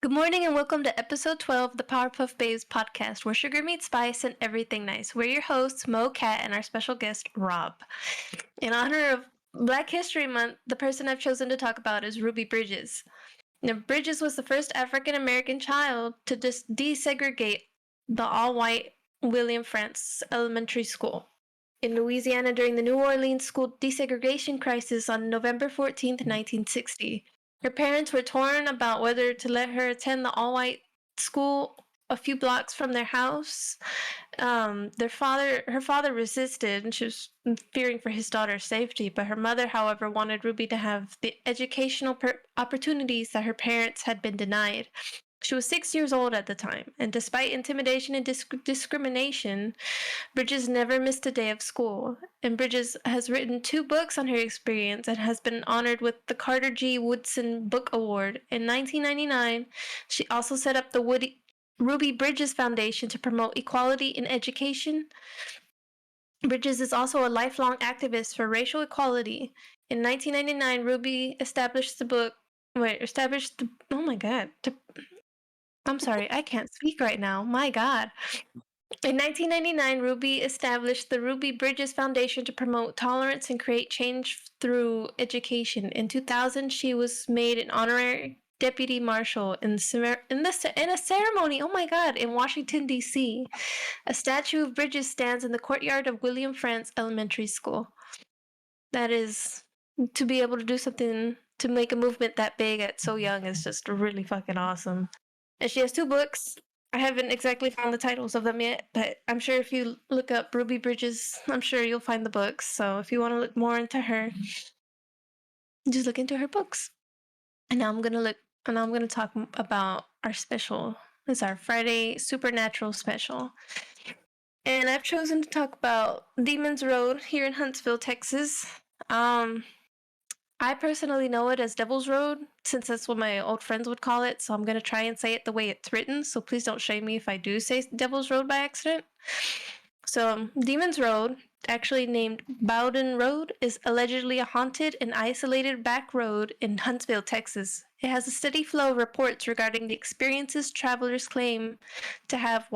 Good morning and welcome to episode 12 of the Powerpuff Babes podcast, where sugar meets spice and everything nice. We're your hosts, Mo, Kat, and our special guest, Rob. In honor of Black History Month, the person I've chosen to talk about is Ruby Bridges. Now, Bridges was the first African American child to desegregate the all-white William Frantz Elementary School in Louisiana during the New Orleans school desegregation crisis on November 14th, 1960. Her parents were torn about whether to let her attend the all-white school a few blocks from their house. Her father resisted, and she was fearing for his daughter's safety. But her mother, however, wanted Ruby to have the educational opportunities that her parents had been denied. She was 6 years old at the time, and despite intimidation and discrimination, Bridges never missed a day of school. And Bridges has written 2 books on her experience and has been honored with the Carter G. Woodson Book Award. In 1999, she also set up the Ruby Bridges Foundation to promote equality in education. Bridges is also a lifelong activist for racial equality. In 1999, Ruby established I'm sorry, I can't speak right now. My God. In 1999, Ruby established the Ruby Bridges Foundation to promote tolerance and create change through education. In 2000, she was made an honorary deputy marshal in a ceremony, oh my God, in Washington, D.C. A statue of Bridges stands in the courtyard of William Frantz Elementary School. That is, to be able to do something, to make a movement that big at so young is just really fucking awesome. And she has 2 books. I haven't exactly found the titles of them yet, but I'm sure if you look up Ruby Bridges, I'm sure you'll find the books. So if you want to look more into her, just look into her books. And now I'm gonna talk about our special. It's our Friday Supernatural special. And I've chosen to talk about Demon's Road here in Huntsville, Texas. I personally know it as Devil's Road, since that's what my old friends would call it, so I'm going to try and say it the way it's written, so please don't shame me if I do say Devil's Road by accident. So, Demon's Road, actually named Bowden Road, is allegedly a haunted and isolated back road in Huntsville, Texas. It has a steady flow of reports regarding the experiences travelers claim to have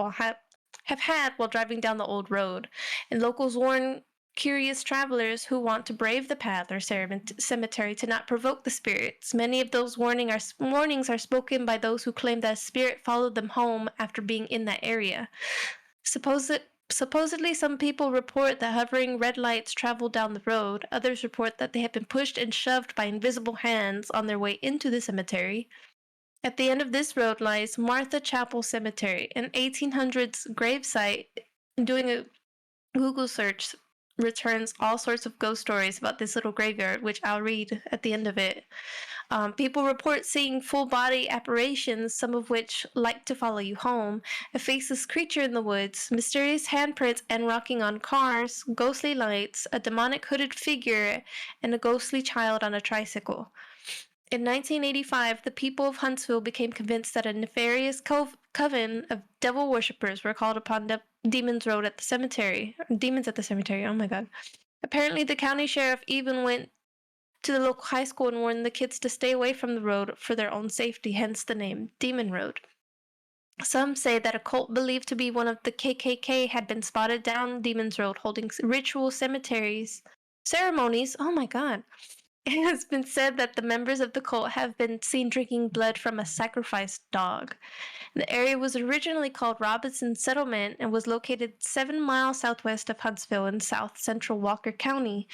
had while driving down the old road, and locals warn curious travelers who want to brave the path or cemetery to not provoke the spirits. Many of those warnings are spoken by those who claim that a spirit followed them home after being in that area. Supposedly, some people report that hovering red lights travel down the road. Others report that they have been pushed and shoved by invisible hands on their way into the cemetery. At the end of this road lies Martha Chapel Cemetery, an 1800s gravesite. Doing a Google search returns all sorts of ghost stories about this little graveyard, which I'll read at the end of it. People report seeing full-body apparitions, some of which like to follow you home, a faceless creature in the woods, mysterious handprints and rocking on cars, ghostly lights, a demonic hooded figure, and a ghostly child on a tricycle. In 1985, the people of Huntsville became convinced that a nefarious coven of devil worshippers were called upon Demons Road at the cemetery. Demons at the cemetery, oh my God. Apparently, the county sheriff even went to the local high school and warned the kids to stay away from the road for their own safety, hence the name Demon Road. Some say that a cult believed to be one of the KKK had been spotted down Demon's Road holding ritual ceremonies. Oh my God. It has been said that the members of the cult have been seen drinking blood from a sacrificed dog. The area was originally called Robinson Settlement and was located 7 miles southwest of Huntsville in south-central Walker County.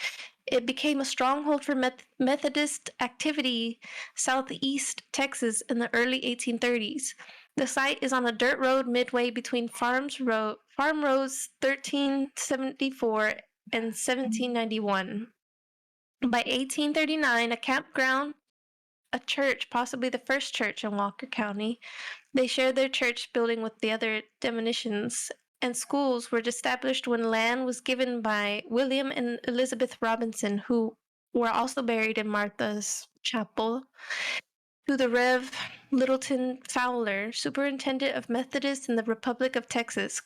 It became a stronghold for Methodist activity southeast Texas in the early 1830s. The site is on a dirt road midway between Farm Roads 1374 and 1791. By 1839, a campground, a church, possibly the first church in Walker County, they shared their church building with the other denominations, and schools were established when land was given by William and Elizabeth Robinson, who were also buried in Martha's Chapel, to the Rev. Littleton Fowler, superintendent of Methodists in the Republic of Texas.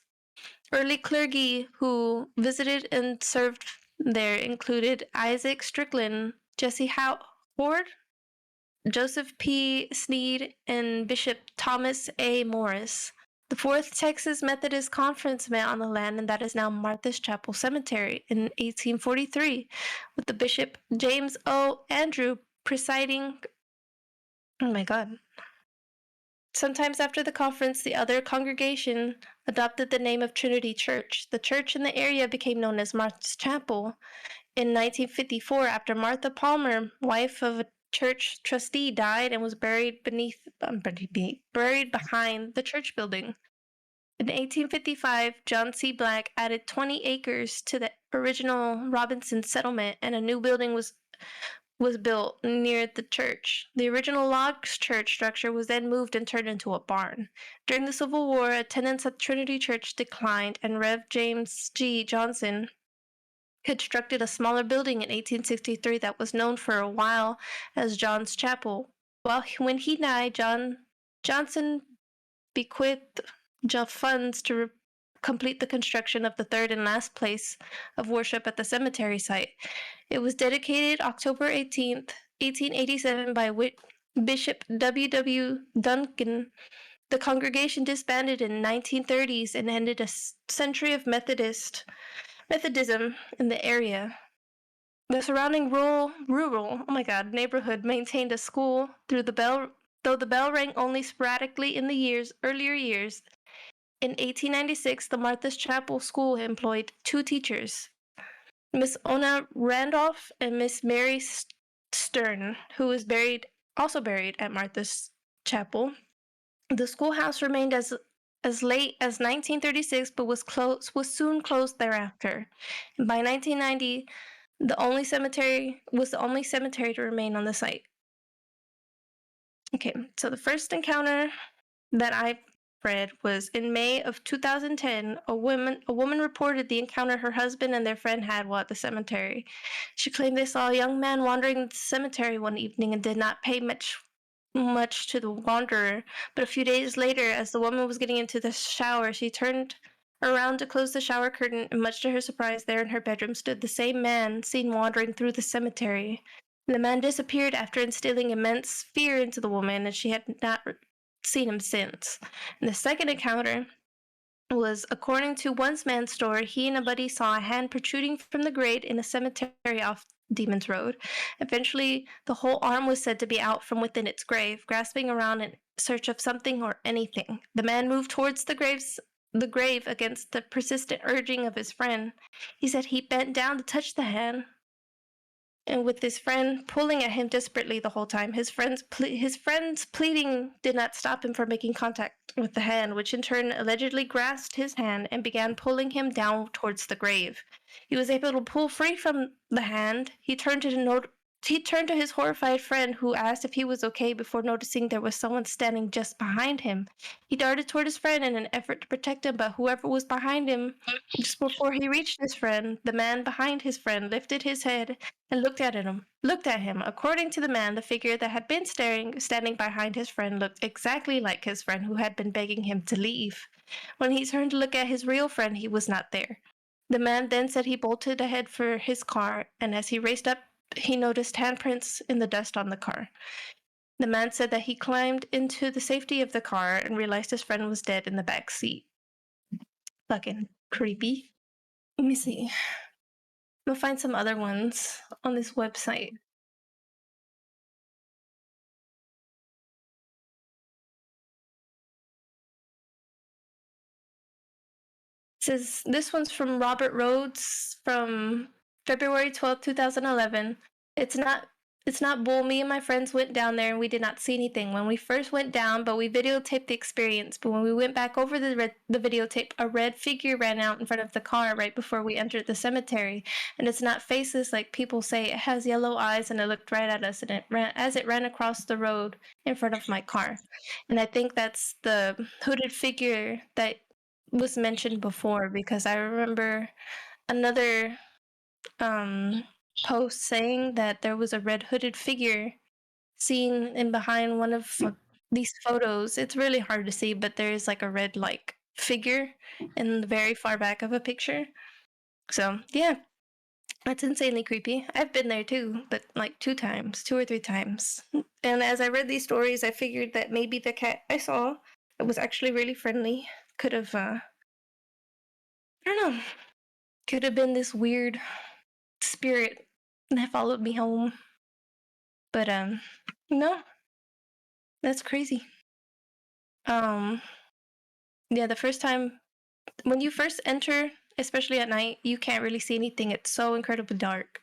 Early clergy who visited and served there included Isaac Strickland, Jesse Howard, Joseph P. Sneed, and Bishop Thomas A. Morris. The Fourth Texas Methodist Conference met on the land, and that is now Martha's Chapel Cemetery in 1843, with the Bishop James O. Andrew presiding. Oh my God. Sometimes after the conference, the other congregation adopted the name of Trinity Church. The church in the area became known as Martha's Chapel. In 1954, after Martha Palmer, wife of a church trustee, died and was buried buried behind the church building. In 1855, John C. Black added 20 acres to the original Robinson settlement, and a new building was built near the church. The original log church structure was then moved and turned into a barn. During the Civil War, attendance at Trinity Church declined, and Rev. James G. Johnson constructed a smaller building in 1863 that was known for a while as John's Chapel. When he died, Johnson bequeathed funds to complete the construction of the third and last place of worship at the cemetery site. It was dedicated October 18th, 1887 by Bishop W. W. Duncan. The congregation disbanded in 1930s and ended a century of Methodism in the area. The surrounding rural neighborhood maintained a school though the bell rang only sporadically in the earlier years. In 1896, the Martha's Chapel School employed 2 teachers, Miss Ona Randolph and Miss Mary Stern, who was also buried at Martha's Chapel. The schoolhouse remained as late as 1936, but was soon closed thereafter. And by 1990, the only cemetery to remain on the site. Okay, so the first encounter that I read was in May of 2010. A woman reported the encounter her husband and their friend had while at the cemetery. She claimed they saw a young man wandering the cemetery one evening and did not pay much to the wanderer. But a few days later, as the woman was getting into the shower, she turned around to close the shower curtain, and much to her surprise, there in her bedroom stood the same man seen wandering through the cemetery. The man disappeared after instilling immense fear into the woman, and she had not seen him since. And the second encounter was, according to one man's story, he and a buddy saw a hand protruding from the grate in a cemetery off Demon's Road. Eventually, the whole arm was said to be out from within its grave, grasping around in search of something or anything. The man moved towards the grave against the persistent urging of his friend. He said he bent down to touch the hand, and with his friend pulling at him desperately the whole time. His friend's pleading did not stop him from making contact with the hand, which in turn allegedly grasped his hand and began pulling him down towards the grave. He was able to pull free from the hand. He turned to his horrified friend, who asked if he was okay before noticing there was someone standing just behind him. He darted toward his friend in an effort to protect him, but whoever was behind him, just before he reached his friend, the man behind his friend lifted his head and looked at him. According to the man, the figure that had been standing behind his friend looked exactly like his friend who had been begging him to leave. When he turned to look at his real friend, he was not there. The man then said he bolted ahead for his car, and as he raced up, he noticed handprints in the dust on the car. The man said that he climbed into the safety of the car and realized his friend was dead in the back seat. Fucking creepy. Let me see. I'm gonna find some other ones on this website. It says this one's from Robert Rhodes from February 12th, 2011. It's not bull. Me and my friends went down there and we did not see anything when we first went down, but we videotaped the experience. But when we went back over the videotape, a red figure ran out in front of the car right before we entered the cemetery. And it's not faceless like people say. It has yellow eyes and it looked right at us, and it ran across the road in front of my car. And I think that's the hooded figure that was mentioned before, because I remember another post saying that there was a red hooded figure seen in behind one of these photos. It's really hard to see, but there is like a red figure in the very far back of a picture. So yeah, That's insanely creepy. I've been there too, but like 2 times, 2 or 3 times. And as I read these stories, I figured that maybe the cat I saw that was actually really friendly could have, I don't know, could have been this weird spirit that followed me home. But, no, that's crazy. Um, yeah, the first time, when you first enter, especially at night, you can't really see anything. It's so incredibly dark.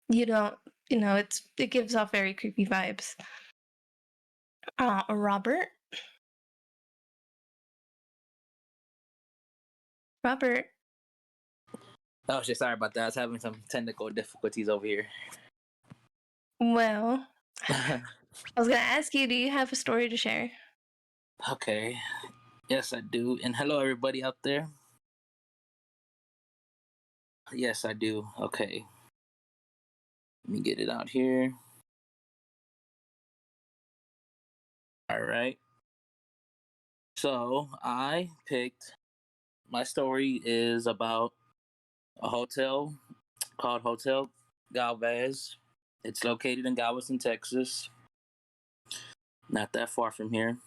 You don't, it gives off very creepy vibes. Robert? Robert, Oh shit, sorry about that. I was having some technical difficulties over here. well, I was gonna ask you, do you have a story to share? Okay. Yes, I do. And hello, everybody out there. Yes, I do. Okay. Let me get it out here. All right. So I picked. My story is about a hotel called Hotel Galvez. It's located in Galveston, Texas. Not that far from here.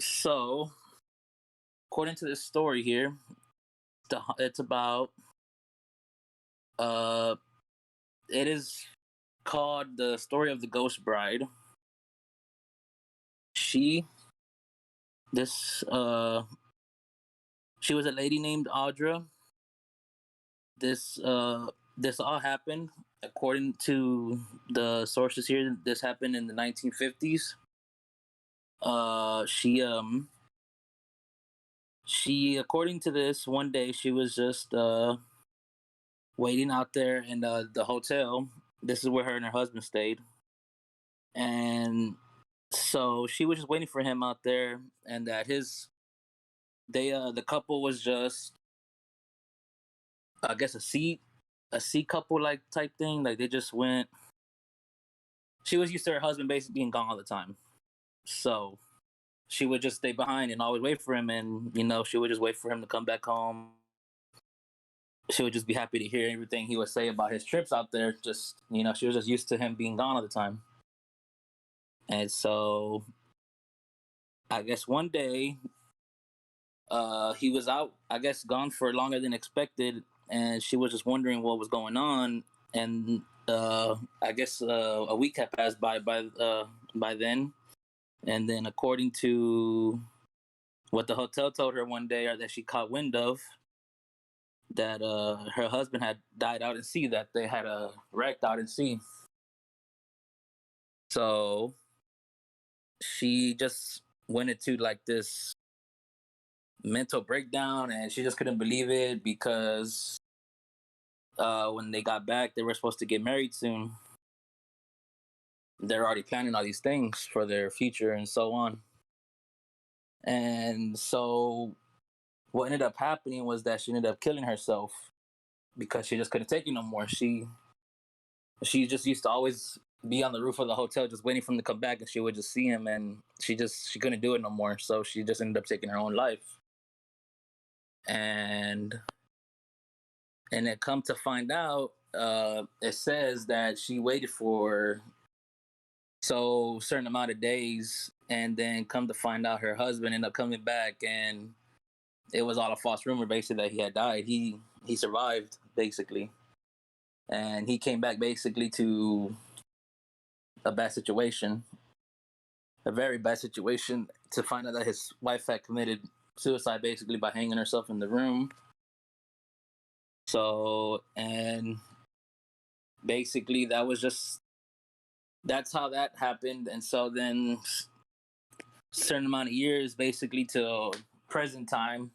So according to this story here, it's about uh, it is called the story of the Ghost Bride. She this she was a lady named Audra. This this all happened according to the sources here. This happened in the 1950s. She according to this, one day she was just waiting out there in the hotel. This is where her and her husband stayed, and so she was just waiting for him out there, and that his they the couple was just, I guess, a C couple like type thing. Like they just went. She was used to her husband basically being gone all the time, so she would just stay behind and always wait for him, and she would just wait for him to come back home. She would just be happy to hear everything he would say about his trips out there. Just she was just used to him being gone all the time, and so I guess one day he was out, I guess, gone for longer than expected, and she was just wondering what was going on. And I guess a week had passed by then, and then according to what the hotel told her one day, or that she caught wind of, that her husband had died out at sea, that they had wrecked out at sea. So she just went into like this mental breakdown, and she just couldn't believe it because when they got back, they were supposed to get married soon. They're already planning all these things for their future and so on. And so what ended up happening was that she ended up killing herself because she just couldn't take it no more. She just used to always be on the roof of the hotel just waiting for him to come back, and she would just see him, and she couldn't do it no more. So she just ended up taking her own life. And it come to find out, it says that she waited for so certain amount of days, and then come to find out her husband ended up coming back, and it was all a false rumor basically that he had died. He survived basically, and he came back basically to a bad situation, a very bad situation, to find out that his wife had committed suicide basically by hanging herself in the room. So, and basically that's how that happened. And so then certain amount of years basically till present time,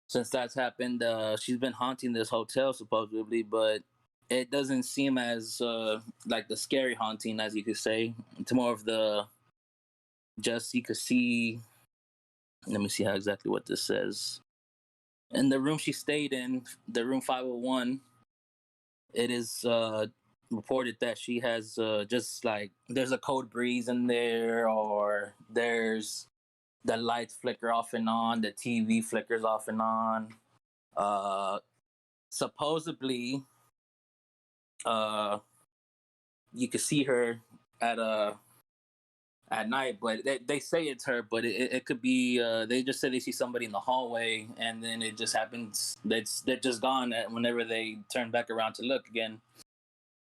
since that's happened, she's been haunting this hotel supposedly, but it doesn't seem as like the scary haunting, as you could say. It's more of the, just you could see. Let me see how exactly what this says. In the room she stayed in, the room 501, it is reported that she has just like, there's a cold breeze in there, or there's the lights flicker off and on, the TV flickers off and on. Uh, supposedly, you could see her at at night, but they say it's her, but it could be they just said they see somebody in the hallway, and then it just happens they're just gone whenever they turn back around to look again.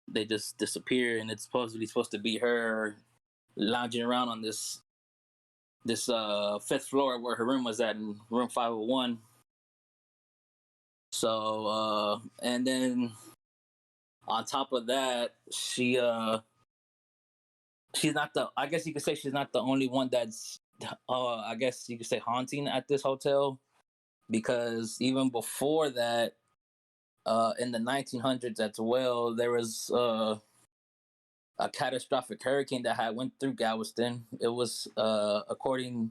They just disappear, and it's supposed to be her lounging around on this fifth floor where her room was at, in room 501. So and then on top of that, she's not the, I guess you could say she's not the only one that's I guess you could say haunting at this hotel, because even before that, in the 1900s as well, there was a catastrophic hurricane that had went through Galveston. It was according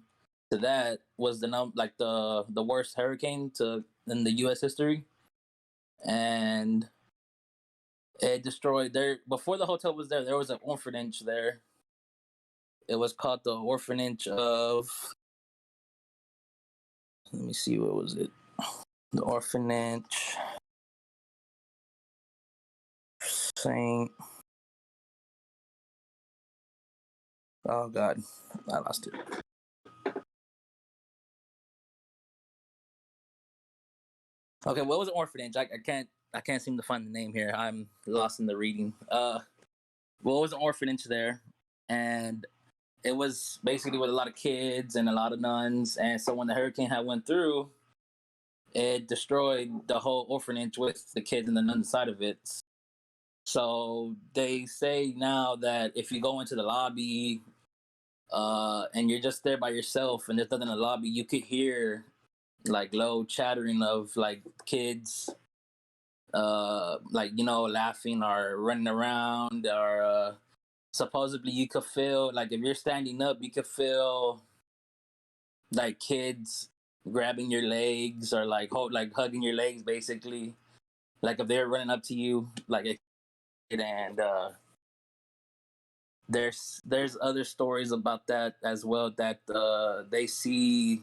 to that, was the worst hurricane to in the US history. And it destroyed there. Before the hotel was there was an orphanage there. It was called the orphanage of, let me see, what was it? The orphanage Saint, oh god, I lost it. Okay, what was an orphanage? I can't seem to find the name here. I'm lost in the reading. What was an orphanage there? And it was basically with a lot of kids and a lot of nuns. And so when the hurricane had went through, it destroyed the whole orphanage with the kids and the nuns inside of it. So they say now that if you go into the lobby, and you're just there by yourself and there's nothing in the lobby, you could hear like low chattering of like kids, like, you know, laughing or running around, or supposedly you could feel like if you're standing up, you could feel like kids grabbing your legs, or like hugging your legs, basically, like if they're running up to you, like. And there's other stories about that as well, that they see,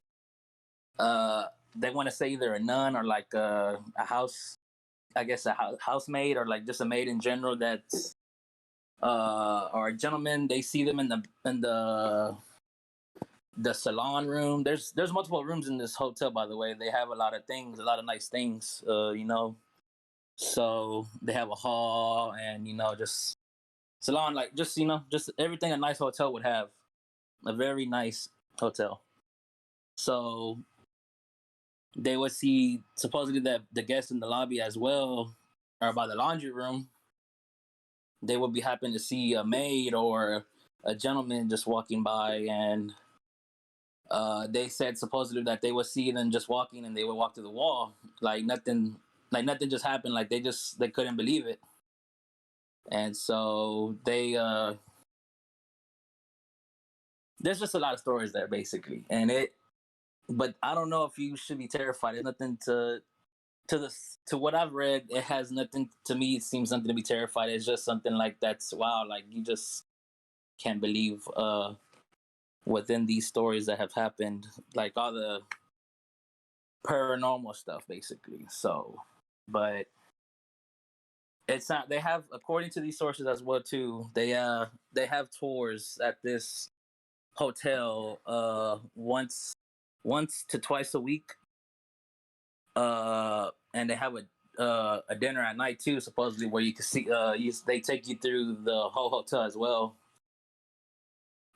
uh they want to say either a nun or like a house, I guess a housemaid, or like just a maid in general, that's or a gentleman, they see them in the salon room. There's multiple rooms in this hotel, by the way. They have a lot of things, a lot of nice things, you know. So they have a hall, and you know, just salon, like, just, you know, just everything a nice hotel would have. A very nice hotel. So they would see supposedly that the guests in the lobby as well, or by the laundry room, they would be happen to see a maid or a gentleman just walking by, and they said supposedly that they would see them just walking, and they would walk to the wall, like nothing just happened, like they couldn't believe it. And so there's just a lot of stories there, basically. And but I don't know if you should be terrified. It's nothing to what I've read. It has nothing, to me it seems nothing to be terrified. It's just something like that's, wow, like you just can't believe within these stories that have happened, like all the paranormal stuff, basically. So, but it's not, they have, according to these sources as well too, they have tours at this hotel once to twice a week, and they have a dinner at night too, supposedly, where you can see, they take you through the whole hotel as well,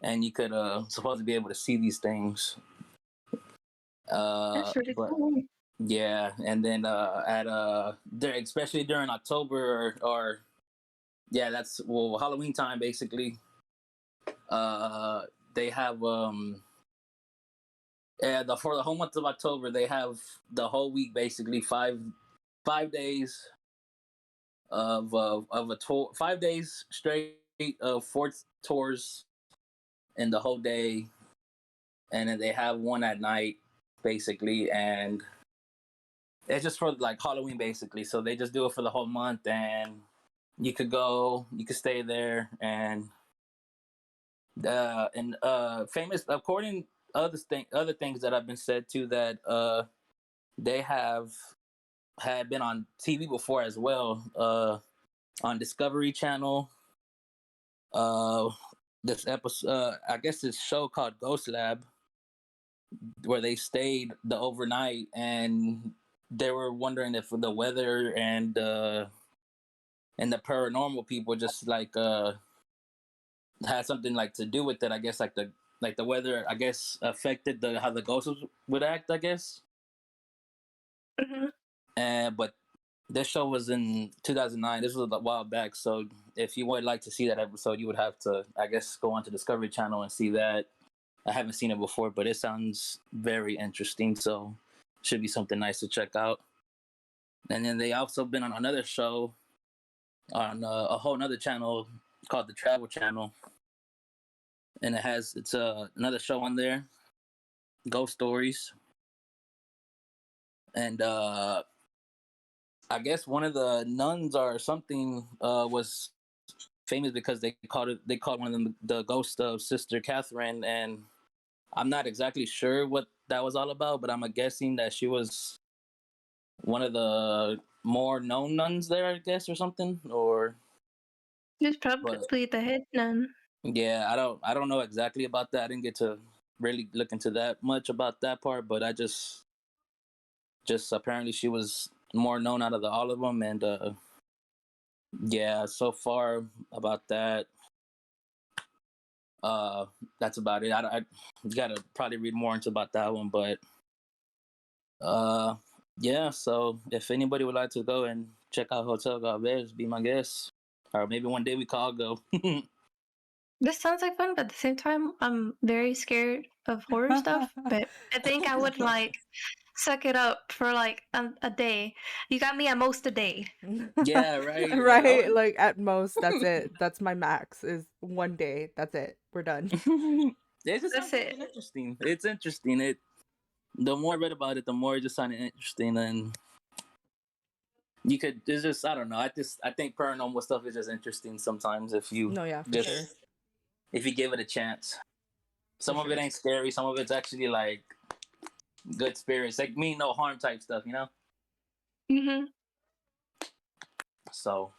and you could supposedly be able to see these things. That's really But cool. yeah, and then at there, especially during October, or yeah, that's, well, Halloween time, basically. Uh, they have yeah, for the whole month of October, they have the whole week, basically, 5 days of a tour, 5 days straight of 4 tours in the whole day, and then they have one at night, basically, and it's just for like Halloween, basically. So they just do it for the whole month, and you could go, you could stay there, and famous, according other things that have been said too, that they have had been on TV before as well. On Discovery Channel. This episode, I guess this show called Ghost Lab, where they stayed the overnight and they were wondering if the weather and the paranormal people just like had something like to do with it. I guess like the weather, I guess, affected the how the ghosts would act, I guess. Mhm. And but this show was in 2009. This was a while back. So if you would like to see that episode, you would have to, I guess, go onto Discovery Channel and see that. I haven't seen it before, but it sounds very interesting. So should be something nice to check out. And then they also been on another show on a whole another channel called the Travel Channel, and it's another show on there, Ghost Stories, and I guess one of the nuns or something was famous because they called one of them the ghost of Sister Catherine, and I'm not exactly sure what that was all about, but I'm guessing that she was one of the more known nuns there, I guess, or something, or She's but probably the head nun. yeah, I don't know exactly about that. I didn't get to really look into that much about that part, but I just apparently she was more known out of all of them, and yeah, so far about that, that's about it. I gotta probably read more into about that one, but uh, yeah. So if anybody would like to go and check out Hotel Galvez, be my guest, or maybe one day we could all go. This sounds like fun, but at the same time, I'm very scared of horror stuff. But I think I would like suck it up for like a day. You got me at most a day. Yeah, right. Right, like at most that's it. That's my max is 1 day. That's it. We're done. It just That's sounds it. interesting. It's interesting. The more I read about it, the more it just sounded interesting, and you could. It's just I don't know. I think paranormal stuff is just interesting sometimes if you No, yeah, for just sure. if you give it a chance. Some For of it sure. ain't scary. Some of it's actually like good spirits, like mean no harm type stuff, you know. Mhm. So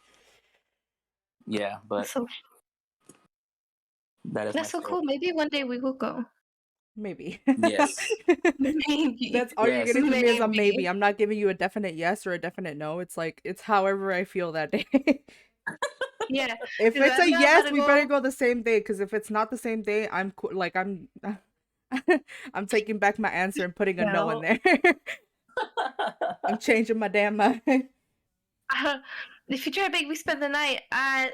yeah, but So that is my that's so story. cool. Maybe one day we will go. Maybe. Yes. Maybe. That's all you're Yes. getting from me is a maybe. Maybe. I'm not giving you a definite yes or a definite no. It's like it's however I feel that day. Yeah. If 'Cause it's a I'm not yes, about to we better go. go the same day. Because if it's not the same day, I'm I'm taking back my answer and putting a no in No. there. I'm changing my damn mind. If you try to make me spend the night, I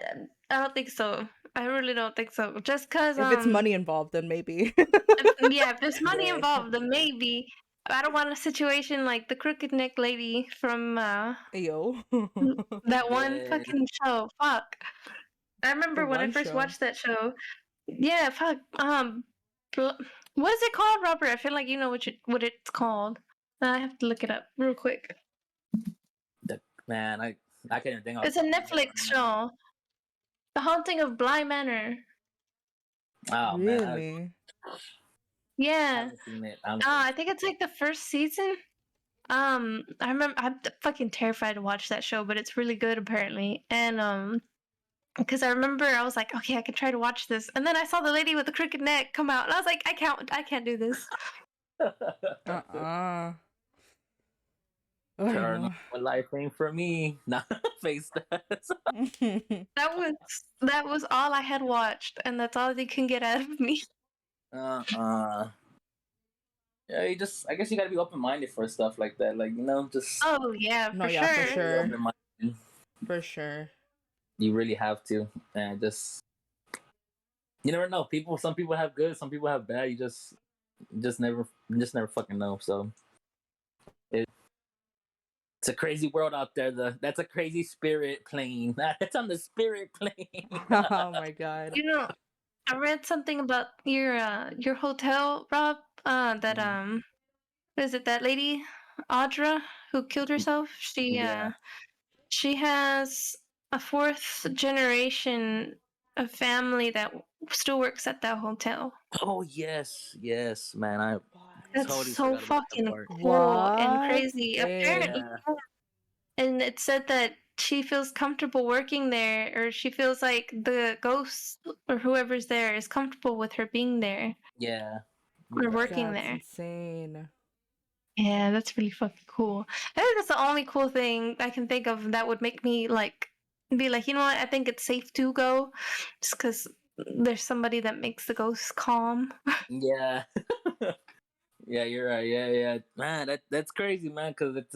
don't think so. I really don't think so. Just cause If it's money involved, then maybe. yeah, if there's money Yeah. involved, then maybe. I don't want a situation like the crooked neck lady from Yo. that one Yeah. fucking show. Fuck. I The remember when I one first show. watched that show. Yeah, fuck. What is it called, Robert? I feel like you know what it's called. I have to look it up real quick. Man, I can't even think of It's a Netflix show. The Haunting of Bly Manor. Oh man, Really? I Yeah. haven't seen it. I'm I think it's like the first season. I remember I'm fucking terrified to watch that show, but it's really good apparently. And because I remember I was like, okay, I can try to watch this, and then I saw the lady with the crooked neck come out, and I was like, I can't do this. Uh-uh. Ay, Paranormal no. life ain't for me. Nah, face that. That was all I had watched, and that's all they can get out of me. uh Yeah, I guess you gotta be open minded for stuff like that. Like, just Oh yeah, No, for yeah, for sure. sure. open-minded. For sure. You really have to. And you never know. Some people have good, some people have bad. You just never fucking know. So it's a crazy world out there. That's a crazy spirit plane. That's on the spirit plane. Oh my god. You know, I read something about your hotel, Rob. That is it that lady, Audra, who killed herself? Yeah. She has a fourth generation of family that still works at that hotel. Oh yes, man. I That's totally so forgot about that fucking part. cool and What? crazy. Apparently, Dang. Yeah. and it said that she feels comfortable working there, or she feels like the ghost or whoever's there is comfortable with her being there Yeah, or you're right. working That's there. insane. Yeah, that's really fucking cool. I think that's the only cool thing I can think of that would make me like be like, you know what? I think it's safe to go, just because there's somebody that makes the ghosts calm. Yeah. Yeah, you're right. Yeah, yeah, man, that's crazy, man. Cause it's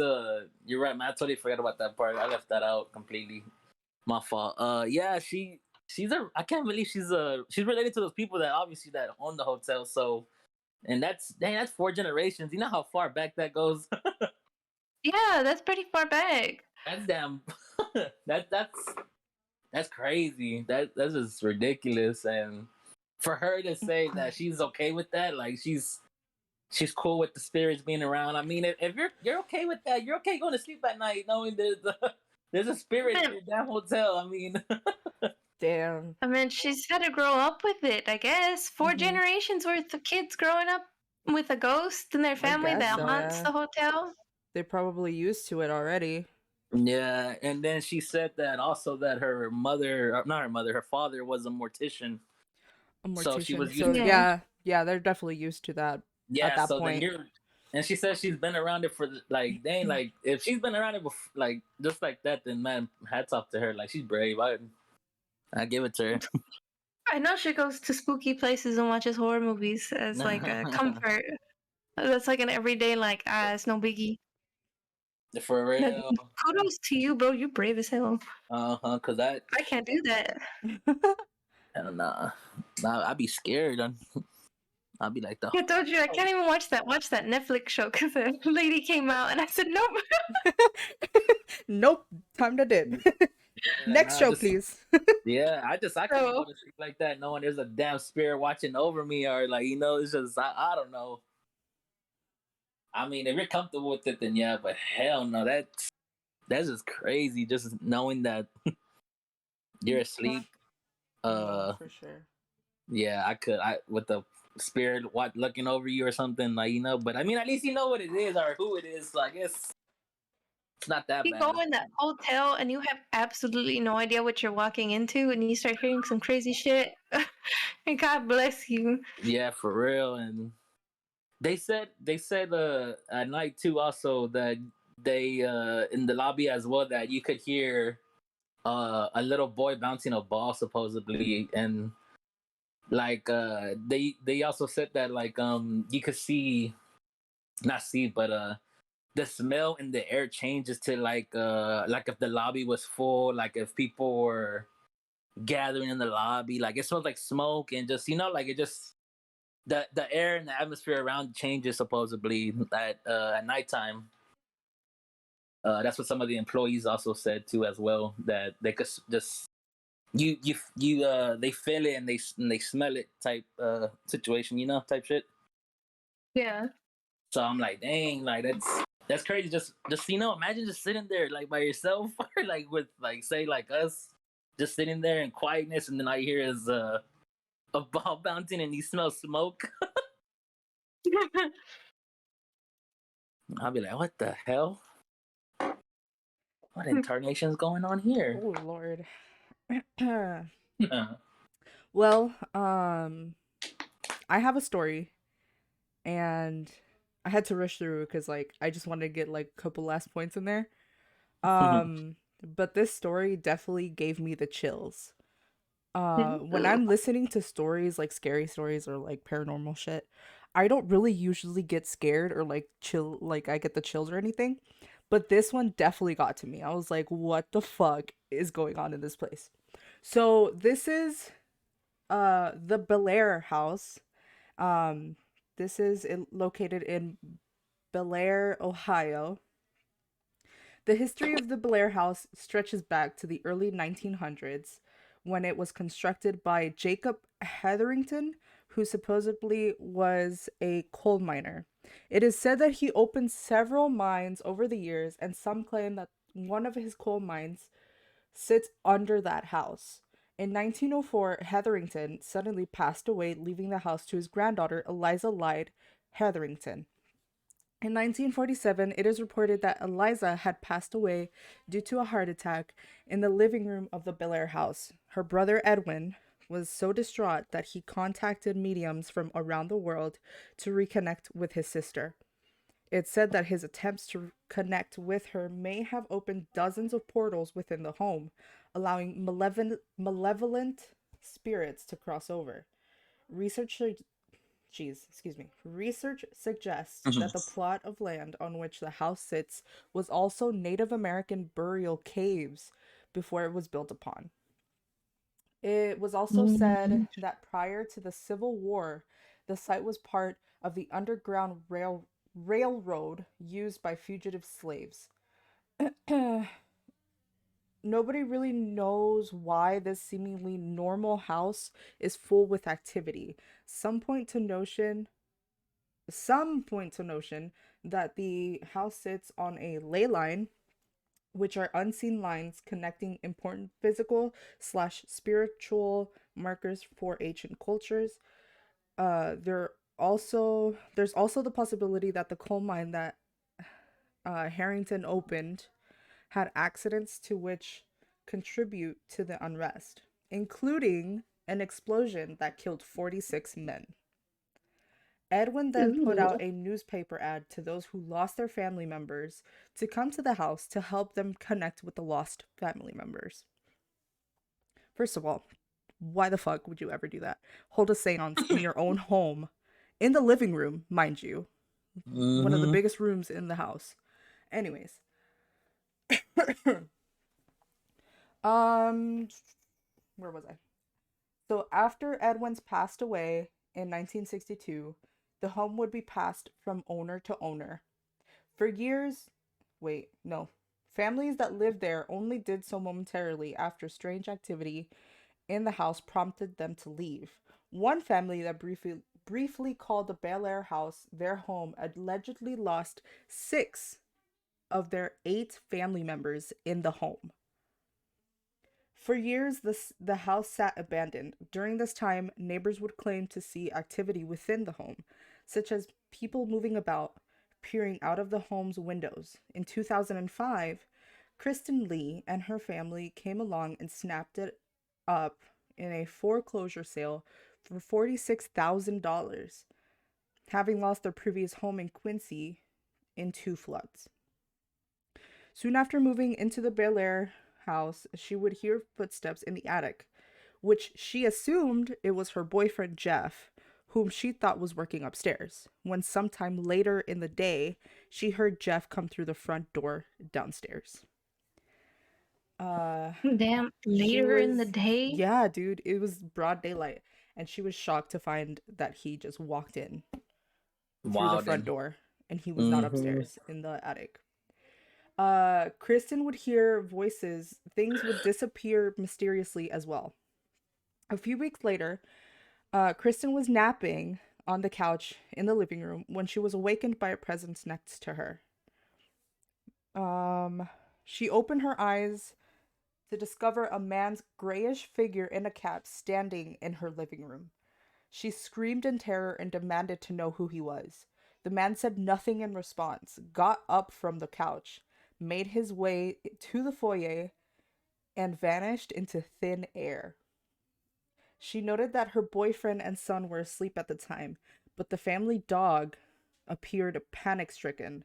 you're right, man. I totally forgot about that part. I left that out completely. My fault. Yeah, she's a. I can't believe she's related to those people that obviously that own the hotel. So, and that's 4 generations. You know how far back that goes. Yeah, that's pretty far back. That's damn. That's crazy. That's just ridiculous. And for her to say that she's okay with that, like she's cool with the spirits being around. I mean, if you're okay with that, you're okay going to sleep at night knowing there's a spirit in Man, your damn hotel. I mean, Damn. I mean, she's had to grow up with it, I guess. 4 Hmm. generations worth of kids growing up with a ghost in their I family guess that so, haunts yeah. the hotel. They're probably used to it already. yeah. And then she said that also that her mother, not her mother, her father was a mortician. A So she mortician. was used So to Yeah. yeah, yeah, they're definitely used to that at yeah. that So then point. you're. And she says she's been around it for like, dang, like if she's been around it before, like just like that, then man, hats off to her. Like she's brave. I give it to I know she goes to spooky places and watches horror movies as like a her. comfort. That's like an everyday, like, it's no biggie. For But real. kudos to you, bro. You're brave as hell. Cause that I can't do that. hell nah. I'd be scared. I'd be like the I told you I can't even watch that Netflix show because a lady came out and I said nope. Nope, time to dip. yeah, Next nah, show, just please. yeah. I couldn't go So to sleep like that knowing there's a damn spirit watching over me or like it's just I don't know. I mean, if you're comfortable with it, then yeah. But hell no, that's just crazy. Just knowing that you're asleep. No, Uh, for sure. yeah, I with the spirit what looking over you or something like But I mean, at least you know what it is or who it is. So I guess it's not that you go bad. in that hotel and you have absolutely no idea what you're walking into, and you start hearing some crazy shit. And God bless you. Yeah, for real. And they said at night too also that they in the lobby as well that you could hear a little boy bouncing a ball supposedly and like they also said that like you could see not see but the smell in the air changes to like if the lobby was full like if people were gathering in the lobby like it smells like smoke and just like it just the air and the atmosphere around changes supposedly at nighttime. That's what some of the employees also said too as well that they could just they feel it and they smell it type situation type shit. Yeah. So I'm like dang like that's crazy just imagine just sitting there like by yourself or like with like say like us just sitting there in quietness and then all you hear is a ball bouncing and you smell smoke. I'll be like what the hell. What incarnation's going on here? Oh Lord. Well, I have a story, and I had to rush through because like I just wanted to get like a couple last points in there. But this story definitely gave me the chills. When I'm listening to stories like scary stories or like paranormal shit, I don't really usually get scared or like chill, like I get the chills or anything. But this one definitely got to me. I was like, what the fuck is going on in this place? So this is the Blair House. Um this is located in Blair, Ohio. The history of the Blair House stretches back to the early 1900s when it was constructed by Jacob Hetherington, who supposedly was a coal miner. It is said that he opened several mines over the years, and some claim that one of his coal mines sits under that house. In 1904, Hetherington suddenly passed away, leaving the house to his granddaughter, Eliza Lyde Hetherington. In 1947, it is reported that Eliza had passed away due to a heart attack in the living room of the Blair House. Her brother Edwin was so distraught that he contacted mediums from around the world to reconnect with his sister. It's said that his attempts to connect with her may have opened dozens of portals within the home, allowing malevolent spirits to cross over. Research Research suggests that the plot of land on which the house sits was also Native American burial caves before it was built upon. It was also said that prior to the Civil War, the site was part of the Underground Railroad used by fugitive slaves. Nobody really knows why this seemingly normal house is full with activity. Some point to notion that the house sits on a ley line, which are unseen lines connecting important physical slash spiritual markers for ancient cultures. There's also the possibility that the coal mine that Harrington opened had accidents to which contribute to the unrest, including an explosion that killed 46 men. Edwin then put out a newspaper ad to those who lost their family members to come to the house to help them connect with the lost family members. First of all, why the fuck would you ever do that? Hold a seance in your own home, in the living room, mind you. One of the biggest rooms in the house. Anyways. Where was I? So after Edwin's passed away in 1962, the home would be passed from owner to owner. For years, families that lived there only did so momentarily after strange activity in the house prompted them to leave. One family that briefly called the Bel Air house their home allegedly lost 6 of their 8 family members in the home. For years, the house sat abandoned. During this time, neighbors would claim to see activity within the home, such as people moving about, peering out of the home's windows. In 2005, Kristen Lee and her family came along and snapped it up in a foreclosure sale for $46,000, having lost their previous home in Quincy in 2 floods. Soon after moving into the Bel Air house, she would hear footsteps in the attic, which she assumed it was her boyfriend Jeff, whom she thought was working upstairs, when sometime later in the day, she heard Jeff come through the front door downstairs. Damn, later in the day? Yeah, dude, it was broad daylight, and she was shocked to find that he just walked in through the front door, and he was not upstairs in the attic. Kristen would hear voices, things would disappear mysteriously as well. A few weeks later, Kristen was napping on the couch in the living room when she was awakened by a presence next to her. She opened her eyes to discover a man's grayish figure in a cap standing in her living room. She screamed in terror and demanded to know who he was. The man said nothing in response, got up from the couch, made his way to the foyer, and vanished into thin air. She noted that her boyfriend and son were asleep at the time, but the family dog appeared panic-stricken.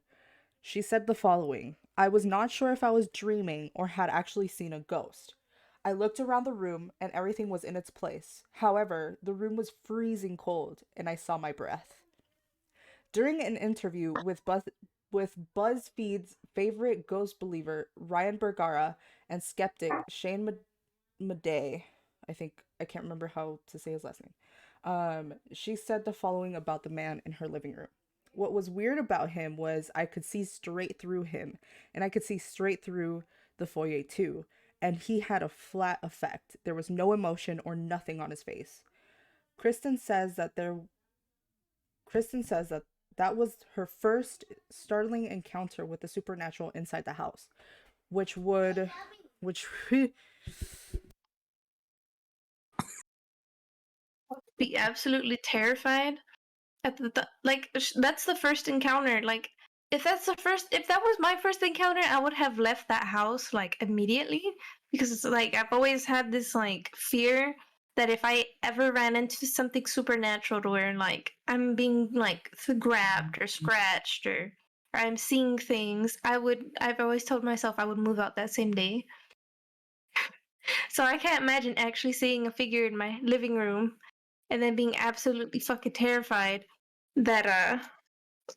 She said the following: "I was not sure if I was dreaming or had actually seen a ghost. I looked around the room and everything was in its place. However, the room was freezing cold and I saw my breath." During an interview with BuzzFeed's favorite ghost believer, Ryan Bergara, and skeptic Shane Madej, I can't remember how to say his last name. She said the following about the man in her living room: "What was weird about him was I could see straight through him, and I could see straight through the foyer too, and he had a flat effect. There was no emotion or nothing on his face." Kristen says that that was her first startling encounter with the supernatural inside the house, which Be absolutely terrified at that's the first encounter. Like, if that was my first encounter, I would have left that house like immediately, because it's like I've always had this like fear that if I ever ran into something supernatural to where like I'm being like grabbed or scratched or I'm seeing things, I've always told myself I would move out that same day. So I can't imagine actually seeing a figure in my living room and then being absolutely fucking terrified that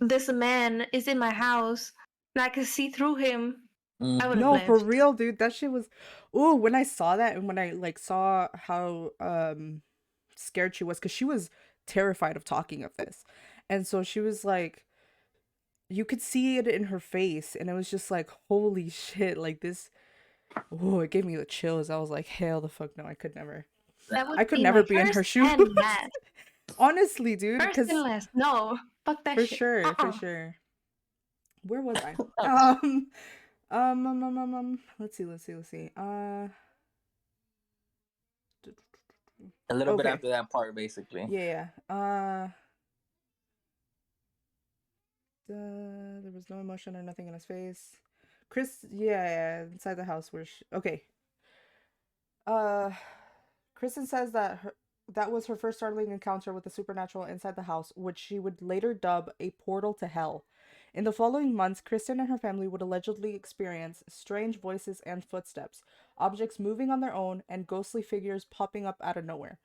this man is in my house and I can see through him. I would have No, for left. real, dude. That shit was. Ooh, when I saw that and when I like saw how scared she was, because she was terrified of talking of this, and so she was like, you could see it in her face, and it was just like, holy shit, like this. Oh, it gave me the chills. I was like, hell the fuck no, I could never. That would I could be never my be in her first shoes. and last. Honestly, dude, First and because last. No. Fuck that for shit. sure, for sure. Where was I? Let's see. A little bit Okay. after that part, basically. Yeah. There was no emotion or nothing in his face. Criss, yeah, inside the house where okay. Kristen says that was her first startling encounter with the supernatural inside the house, which she would later dub a portal to hell. In the following months, Kristen and her family would allegedly experience strange voices and footsteps, objects moving on their own, and ghostly figures popping up out of nowhere.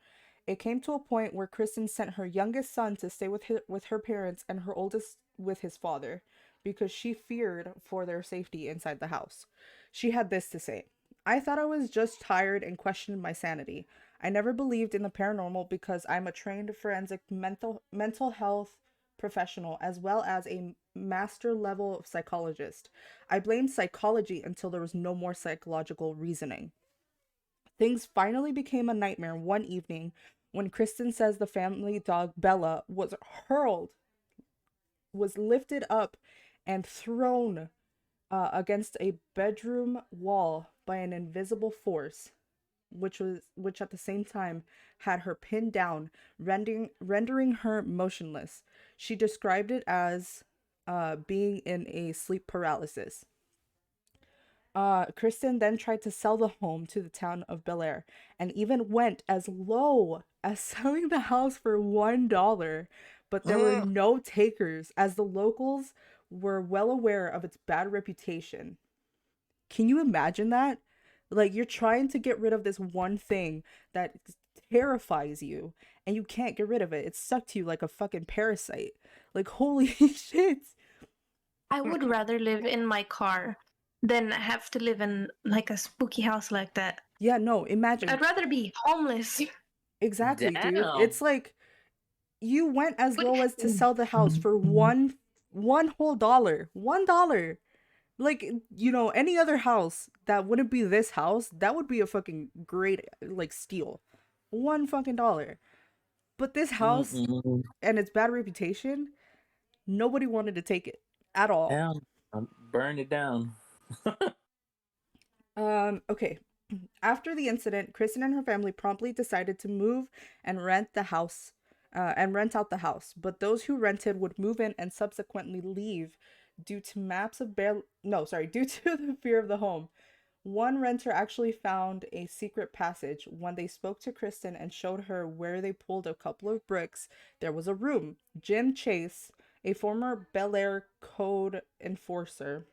It came to a point where Kristen sent her youngest son to stay with her parents and her oldest with his father because she feared for their safety inside the house. She had this to say: I thought I was just tired and questioned my sanity. I never believed in the paranormal because I'm a trained forensic mental health professional as well as a master level psychologist. I blamed psychology until there was no more psychological reasoning. Things finally became a nightmare one evening when Kristen says the family dog Bella was lifted up and thrown against a bedroom wall by an invisible force, which at the same time had her pinned down, rendering her motionless. She described it as being in a sleep paralysis. Kristen then tried to sell the home to the town of Bel Air and even went as low as selling the house for $1, but there were no takers as the locals were well aware of its bad reputation. Can you imagine that? Like, you're trying to get rid of this one thing that terrifies you and you can't get rid of it. It's stuck to you like a fucking parasite. Like, holy shit. I would rather live in my car than have to live in like a spooky house like that. Yeah, no, imagine. I'd rather be homeless. Exactly, dude. Damn. It's like you went as low as to sell the house for one whole dollar. $1. Like, any other house that wouldn't be this house, that would be a fucking great like steal. One fucking dollar. But this house Mm-mm. and its bad reputation, nobody wanted to take it at all. Damn. Burn it down. Okay. After the incident, Kristen and her family promptly decided to move and rent out the house. But those who rented would move in and subsequently leave due to due to the fear of the home. One renter actually found a secret passage. When they spoke to Kristen and showed her where they pulled a couple of bricks, there was a room. Jim Chase, a former Bel Air code enforcer,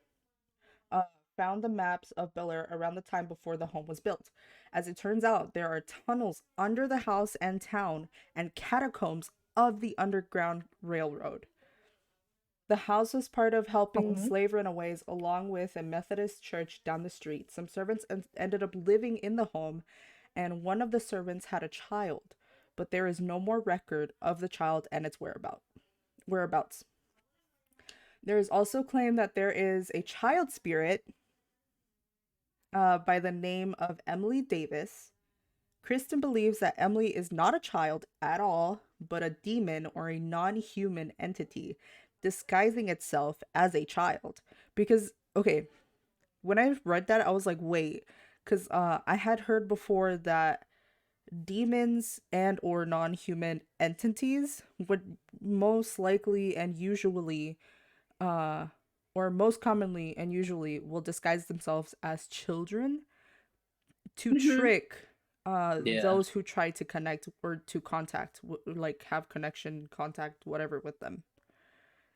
uh, found the maps of Bel Air around the time before the home was built. As it turns out, there are tunnels under the house and town and catacombs of the Underground Railroad. The house was part of helping Oh. slave runaways along with a Methodist church down the street. Some servants ended up living in the home, and one of the servants had a child, but there is no more record of the child and its whereabouts. There is also claim that there is a child spirit by the name of Emily Davis. Kristen believes that Emily is not a child at all, but a demon or a non-human entity disguising itself as a child. Because, okay, when I read that, I was like, wait, because I had heard before that demons and or non-human entities would most likely and usually or most commonly and usually will disguise themselves as children to trick Yeah. those who try to connect or to contact, like have connection, contact, whatever with them.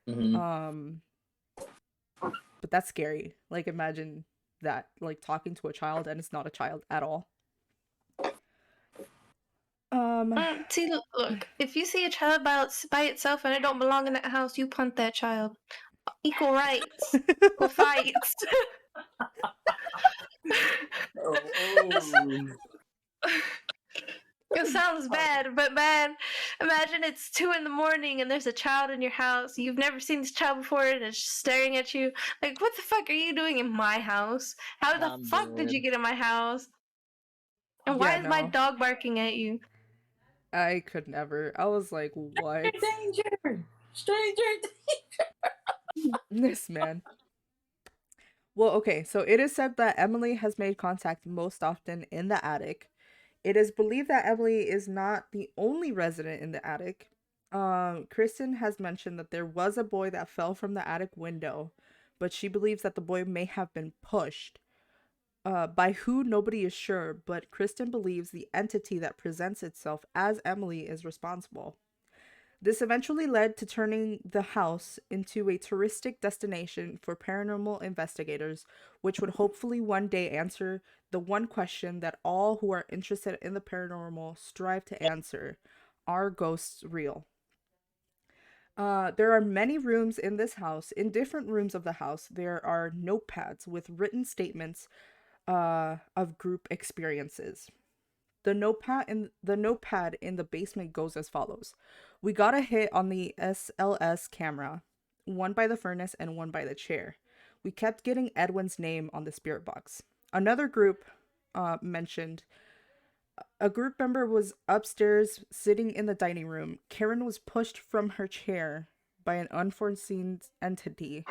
Mm-hmm. But that's scary. Like, imagine that, like, talking to a child and it's not a child at all. See, look, if you see a child by itself and it don't belong in that house, you punt that child. Equal rights. Equal fights. It sounds bad, but man, imagine it's 2 a.m. and there's a child in your house. You've never seen this child before, and it's just staring at you. Like, what the fuck are you doing in my house? How the I'm fuck did dead. you get in my house? And Yeah, why is my no. dog barking at you? I could never. I was like, what? Danger! Stranger! This man. Well, okay, so it is said that Emily has made contact most often in the attic. It is believed that Emily is not the only resident in the attic. Kristen has mentioned that there was a boy that fell from the attic window, but she believes that the boy may have been pushed. By who, nobody is sure, but Kristen believes the entity that presents itself as Emily is responsible. This eventually led to turning the house into a touristic destination for paranormal investigators, which would hopefully one day answer the one question that all who are interested in the paranormal strive to answer: are ghosts real? There are many rooms in this house. In different rooms of the house, there are notepads with written statements of group experiences. The notepad in the basement goes as follows. We got a hit on the SLS camera, one by the furnace and one by the chair. We kept getting Edwin's name on the spirit box. Another group mentioned a group member was upstairs sitting in the dining room. Karen was pushed from her chair by an unforeseen entity,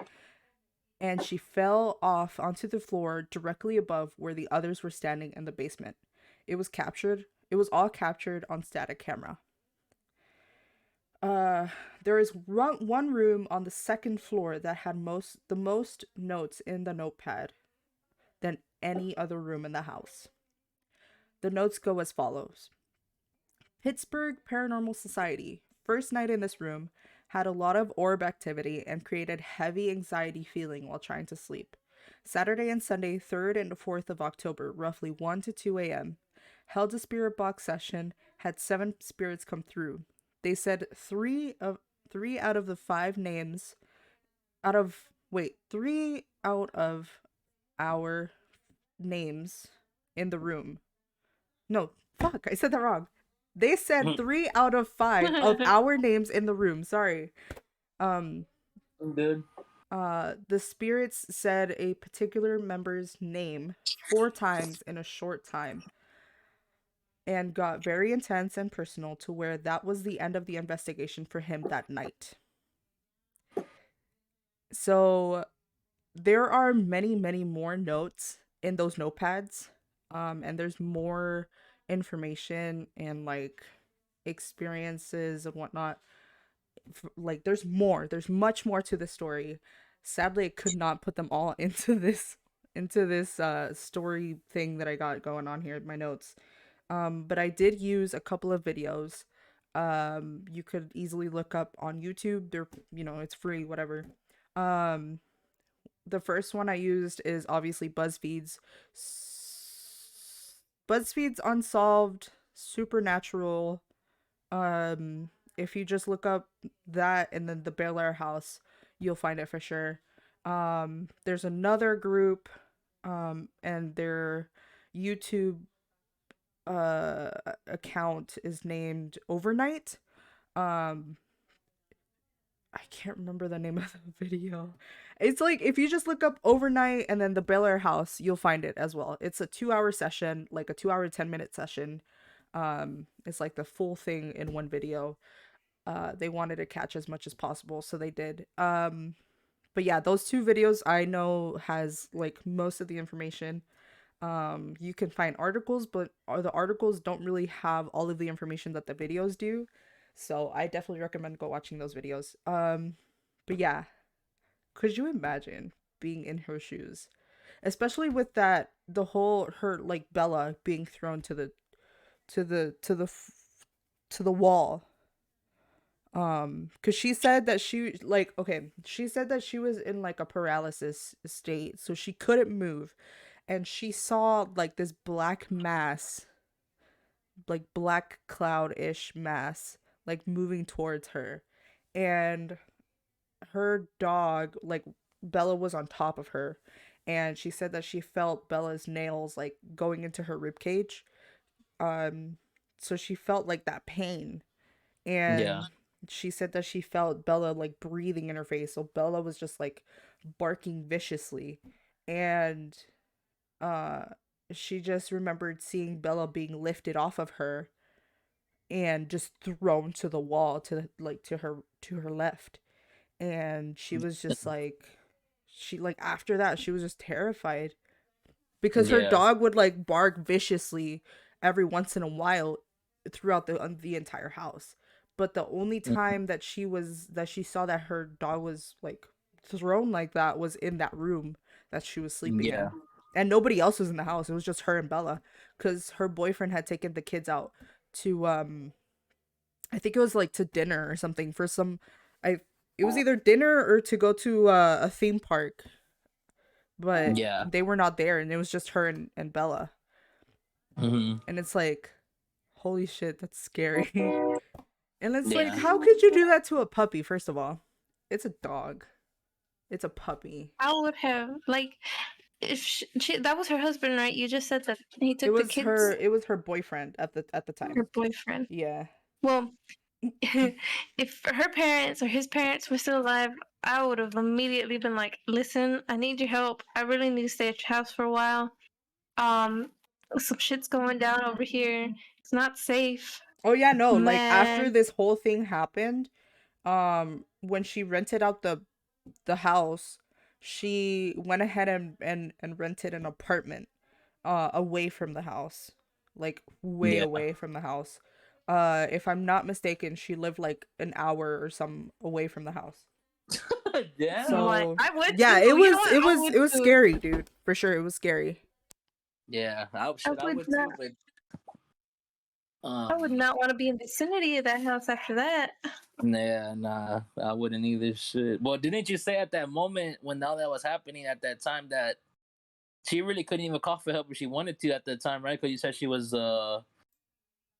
and she fell off onto the floor directly above where the others were standing in the basement. It was all captured on static camera. There is one room on the second floor that had the most notes in the notepad than any other room in the house. The notes go as follows. Pittsburgh Paranormal Society, first night in this room, had a lot of orb activity and created heavy anxiety feeling while trying to sleep. Saturday and Sunday, 3rd and 4th of October, roughly 1 to 2 a.m., held a spirit box session, had 7 spirits come through. They said 3 out of the 5 names out of 3 out of our names in the room. No, fuck, I said that wrong. They said 3 out of 5 of our names in the room. Sorry. I'm good. The spirits said a particular member's name 4 times in a short time and got very intense and personal to where that was the end of the investigation for him that night. So there are many, many more notes in those notepads. And there's more information and like experiences and whatnot. Like there's much more to the story. Sadly, I could not put them all into this story thing that I got going on here in my notes. But I did use a couple of videos. You could easily look up on YouTube. They're, it's free, whatever. The first one I used is obviously Buzzfeed's Unsolved Supernatural. If you just look up that and then the Blair House, you'll find it for sure. There's another group, and their YouTube account is named Overnight. I can't remember the name of the video. It's like if you just look up Overnight and then the Blair House, you'll find it as well. It's a 2-hour session, like a 2-hour 10-minute session. It's like the full thing in one video. They wanted to catch as much as possible, so they did. But yeah, those 2 videos I know has like most of the information. You can find articles, but the articles don't really have all of the information that the videos do. So I definitely recommend go watching those videos. But yeah, Could you imagine being in her shoes? Especially with that the whole her like Bella being thrown to the to the to the wall. Cuz she said that she said that she was in like a paralysis state, so she couldn't move, and she saw like this black mass, like black cloud-ish mass, like moving towards her. And her dog, like Bella was on top of her, and she said that she felt Bella's nails like going into her rib cage. Um so she felt like that pain, Yeah. and she said that she felt Bella like breathing in her face. So Bella was just like barking viciously, and uh she just remembered seeing Bella being lifted off of her and just thrown to the wall to her left. And she was just like, she like after that she was just terrified because her Yeah. dog would like bark viciously every once in a while throughout the entire house. But the only time that she saw that her dog was like thrown like that was in that room that she was sleeping Yeah. in. And nobody else was in the house. It was just her and Bella, cuz her boyfriend had taken the kids out to I think it was like to dinner or something for some I it was either dinner or to go to a theme park, but Yeah. they were not there, and it was just her and Bella. Hmm. And it's like, holy shit, that's scary. And it's like, Yeah. how could you do that to a puppy? First of all, it's a dog. It's a puppy. I would have like if that was her husband, right? You just said that he It took the was her kids. it was her boyfriend at the time. Her boyfriend. Yeah. Well, if her parents or his parents were still alive, I would have immediately been like, "Listen, I need your help. I really need to stay at your house for a while. Um, some shit's going down over here. It's not safe, Oh yeah, no, like after man." this whole thing happened, when she rented out the house, she went ahead and rented an apartment away from the house, like way Yeah. away from the house. If I'm not mistaken, she lived like an hour or some away from the house. Damn. Like, So I would yeah, too. You know what? I would it was too. scary, dude. For sure, it was scary. Yeah. I I would would not. too, but I would um not want to be in the vicinity of that house after that. yeah, nah, I wouldn't either. Shit. Well, didn't you say at that moment when all that was happening at that time that she really couldn't even call for help if she wanted to at that time, right? Because you said she was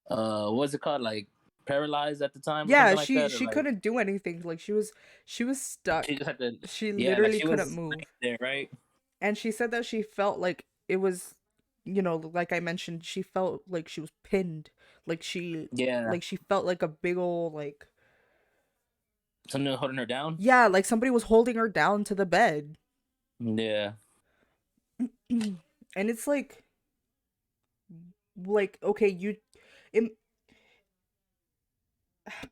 what's it called, like paralyzed at the time or Yeah, something like that, or she like couldn't do anything. Like she was she stuck. just had to, She yeah, like literally she couldn't was move. there, right? And she said that she felt like it was, like I mentioned, she felt like she was pinned. Like Yeah, she felt like a big old like, something holding her down. yeah, like somebody was holding her down to the bed. Yeah, And it's like okay, it,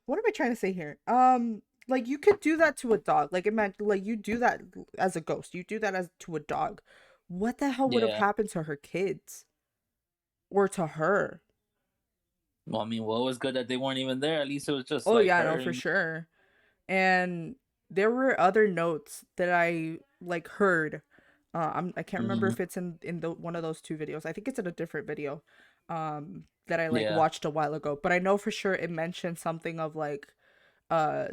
what am I trying to say here? Like you could do that to a dog. Like imagine, like you do that as a ghost. You do that as to a dog. What the hell would have yeah. happened to her kids or to her? Well, I mean, well, it was good that they weren't even there. At least it was just Oh like yeah, no, her. for sure. And there were other notes that I like heard. I can't remember Mhm. if it's in the one of those two videos. I think it's in a different video. That I like Yeah, watched a while ago. But I know for sure it mentioned something of like uh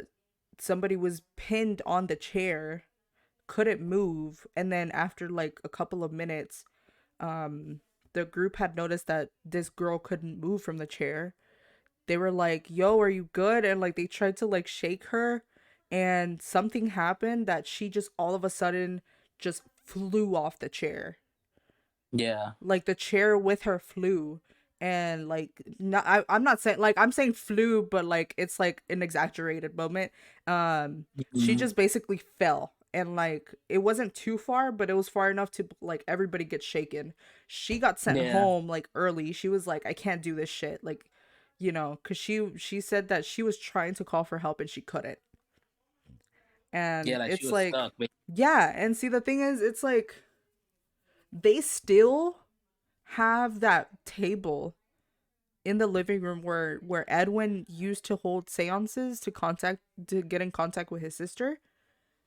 somebody was pinned on the chair, couldn't move, and then after like a couple of minutes, um the group had noticed that this girl couldn't move from the chair. They were like, "Yo, are you good?" And like they tried to like shake her, and something happened that she just all of a sudden just flew off the chair. yeah, Like the chair with her flew, and like not I'm not saying like I'm saying flew, but like it's like an exaggerated moment. She Mhm. just basically fell, and like it wasn't too far, but it was far enough to like everybody get shaken. She got sent Yeah, home like early. She was like, I can't do this shit, like, because she said that she was trying to call for help and she couldn't. yeah. And Like she it's was like, stuck. But yeah, and see the thing is, it's like they still have that table in the living room where Edwin used to hold seances to get in contact with his sister.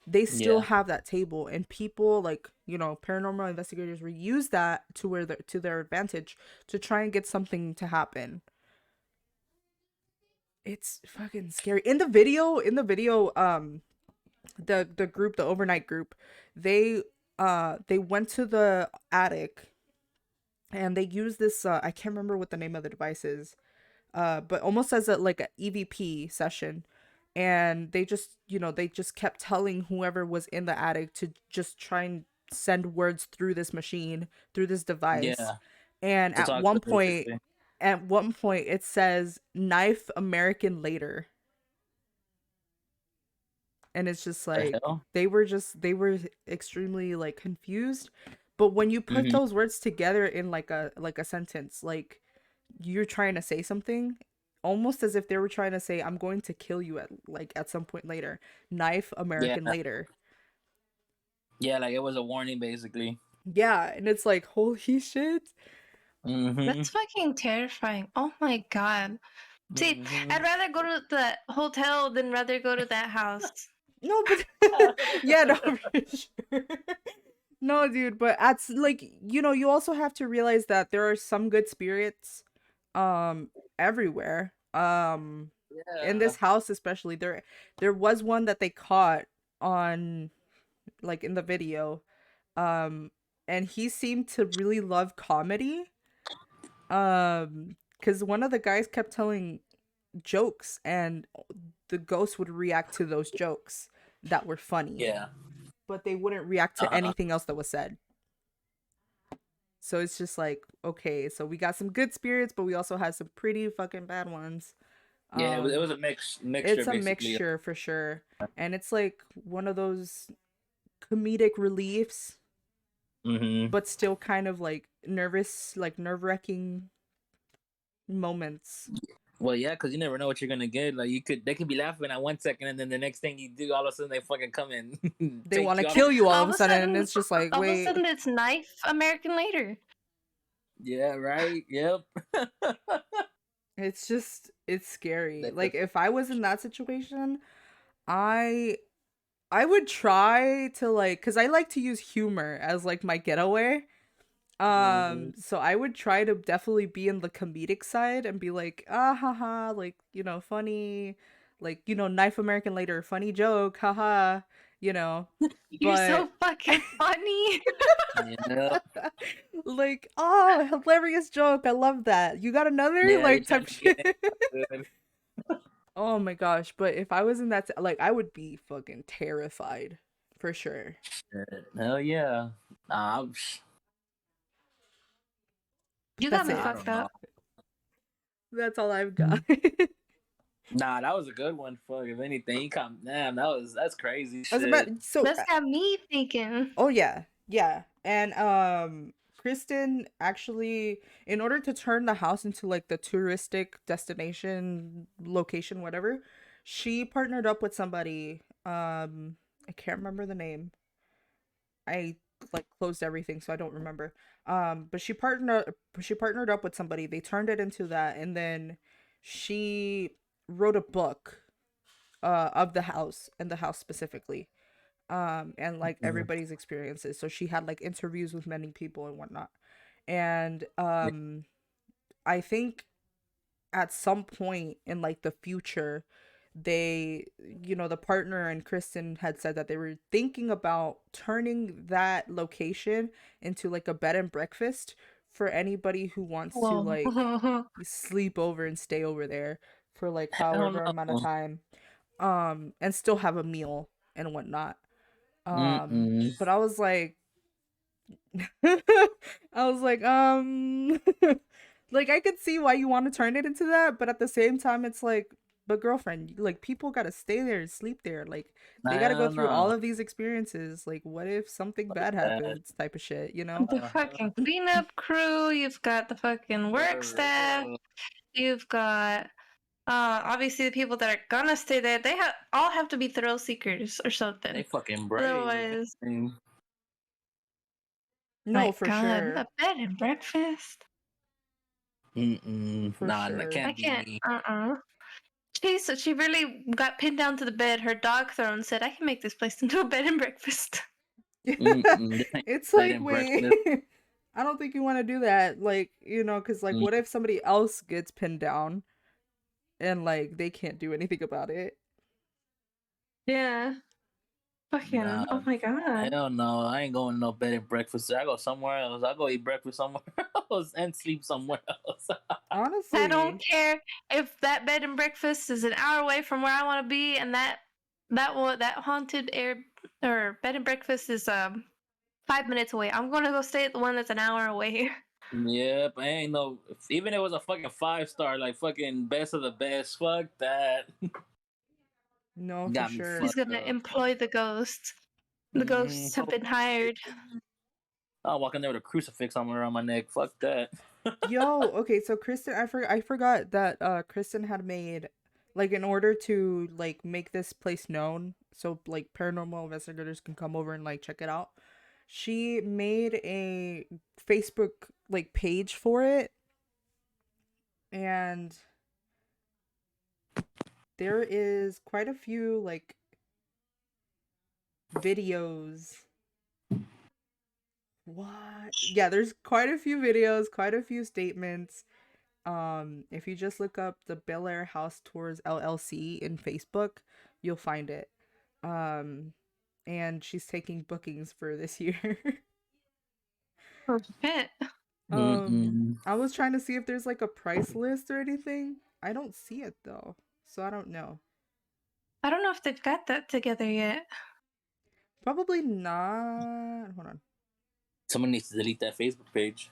they still Yeah. have that table, and people like, paranormal investigators will use that to their advantage to try and get something to happen. It's fucking scary. In the video, the group, the overnight group, they went to the attic, and they used this, I can't remember what the name of the device is, but almost as a like a EVP session. And they just kept telling whoever was in the attic to just try and send words through this machine, through this device. Yeah. And To talk to basically. at one point it says knife American later. And it's just The like hell? they were extremely like confused. But when you put Mm-hmm. those words together in like a sentence, like you're trying to say something, almost as if they were trying to say, I'm going to kill you at some point later. Knife Yeah. American later. Yeah, like it was a warning basically. Yeah, and it's like, holy shit. Mm-hmm. That's fucking terrifying. Oh my god. See, Mm-hmm. I'd rather go to the hotel than rather go to that house. No, but yeah, no, for sure. No, dude, but that's like, you also have to realize that there are some good spirits everywhere. In Yeah. this house especially, there was one that they caught on, like, in the video. And he seemed to really love comedy. Because one of the guys kept telling jokes, and the ghost would react to those jokes that were funny, Yeah. but they wouldn't react to Uh-huh. anything else that was said. So it's just like, okay, so we got some good spirits, but we also had some pretty fucking bad ones. Yeah, it was a mixture It's a basically. mixture for sure. And it's like one of those comedic reliefs, Mm-hmm. but still kind of like nervous, like nerve-wracking moments. Well, yeah, because you never know what you're gonna get. Like they could be laughing at 1 second, and then the next thing you do, all of a sudden they fucking come and They take want to you out. kill you all of a sudden, and it's just like, all of a wait. sudden it's knife American later. Yeah. Right. Yep. It's scary. Like, if I was in that situation, I would try to, like, because I like to use humor as like my getaway. So I would try to definitely be in the comedic side and be like, ah, haha, like, funny, like, knife American later, funny joke, haha, you know. You're so But fucking funny. Yeah. like, oh, hilarious joke, I love that. You got another, Yeah. like, You're type trying to shit. get it. Oh my gosh, but if I was in that, like, I would be fucking terrified for sure. Hell yeah. Nah, You got That's me it. I fucked don't know. up. That's all I've got. Nah, that was a good one. Fuck, if anything, you come. Damn, that's crazy I was shit. about so. That's got me thinking. Oh yeah, yeah, and Kristen actually, in order to turn the house into like the touristic destination location, whatever, she partnered up with somebody. I can't remember the name. I like closed everything, so I don't remember. But she partnered up with somebody. They turned it into that, and then she wrote a book of the house, and the house specifically, and like Mhm. everybody's experiences. So she had like interviews with many people and whatnot. And I think at some point in like the future, the partner and Kristen had said that they were thinking about turning that location into like a bed and breakfast for anybody who wants to like Whoa. sleep over and stay over there for like Hell however amount of no. time, and still have a meal and whatnot. Mm-mm. But I was like, I was like, like, I could see why you want to turn it into that, but at the same time, it's like, but girlfriend, like, people gotta stay there and sleep there. Like, they gotta go Hell through all no. of these experiences. Like, what if something bad That. happens, type of shit, you know? The fucking cleanup crew, you've got the fucking work staff, you've got obviously the people that are gonna stay there, they all have to be thrill seekers or They something. fucking brave. Otherwise, No, my for god, sure. a bed and breakfast? For Nah, that sure. I can't be can't me. She really got pinned down to the bed, her dog thrown, said, I can make this place into a bed and breakfast. It's Bed like, and wait, breakfast. I don't think you want to do that. Like, because, like, what if somebody else gets pinned down and, like, they can't do anything about it? Yeah. Fucking, Nah, oh my god. hell no. I ain't going to no bed and breakfast. I go somewhere else. I go eat breakfast somewhere else and sleep somewhere else. Honestly. I don't care if that bed and breakfast is an hour away from where I want to be, and that haunted air or bed and breakfast is 5 minutes away. I'm gonna go stay at the one that's an hour away. Yep, I ain't no. Even if it was a fucking 5-star, like fucking best of the best. Fuck that. No, for Got me sure. He's fucked gonna up. employ the ghosts. The ghosts have been hired. I'll walk in there with a crucifix on around my neck. Fuck that. Yo, okay, so Kristen, I forgot that Kristen had made, like, in order to, like, make this place known so, like, paranormal investigators can come over and, like, check it out. She made a Facebook, like, page for it, and there is quite a few, like, videos. What? Yeah, there's quite a few videos, quite a few statements. If you just look up the Blair House Tours LLC in Facebook, you'll find it. And she's taking bookings for this year. Oh shit. I was trying to see if there's like a price list or anything. I don't see it though, so I don't know. I don't know if they've got that together yet. Probably not. Hold on. Someone needs to delete that Facebook page.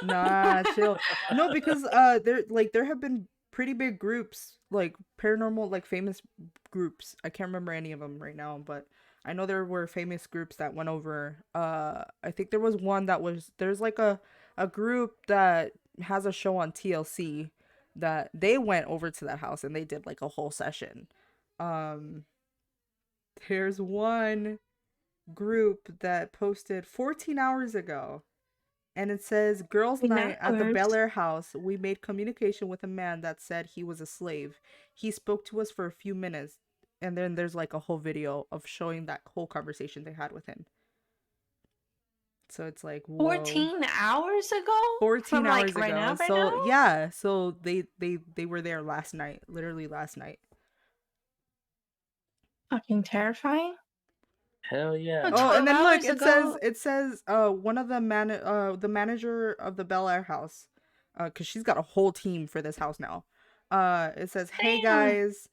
Nah, chill. No, because there have been pretty big groups, like paranormal, like famous groups. I can't remember any of them right now, but I know there were famous groups that went over. I think there was one that was there's like a group that has a show on TLC that they went over to that house and they did like a whole session. Um, there's one group that posted 14 hours ago. And it says, Girls' night at the Bel Air house. We made communication with a man that said he was a slave. He spoke to us for a few minutes. And then there's like a whole video of showing that whole conversation they had with him. So it's like, whoa. 14 hours ago? 14 From hours like right ago. now, right So now? yeah, so they were there last night. Literally last night. Fucking terrifying. Hell yeah. Oh, and 12 then look, hours ago. it says one of the manager of the Bel Air house, cuz she's got a whole team for this house now. It says, "Hey Damn. guys,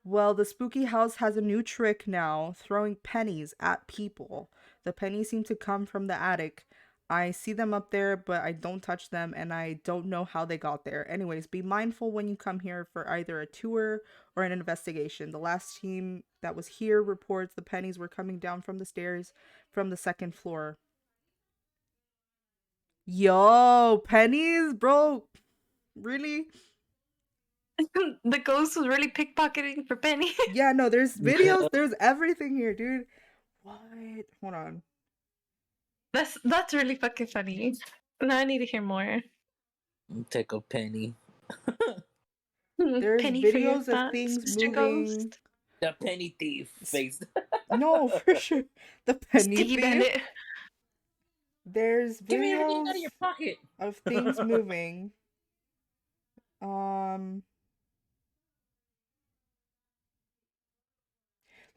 well, the spooky house has a new trick now, throwing pennies at people. The pennies seem to come from the attic. I see them up there, but I don't touch them, and I don't know how they got there. Anyways, be mindful when you come here for either a tour or an investigation. The last team that was here reports the pennies were coming down from the stairs from the second floor." Yo, pennies, bro. Really? The ghost was really pickpocketing for pennies. Yeah, no, there's videos, there's everything here, dude. What? Hold on. That's really fucking funny. Now I need to hear more. Take a penny. There's Penny for your videos of thoughts, things Mr. moving. Ghost. The penny thief face. No, for sure. The penny Sticky thief. bandit. There's Give me everything out videos of your pocket. of things moving.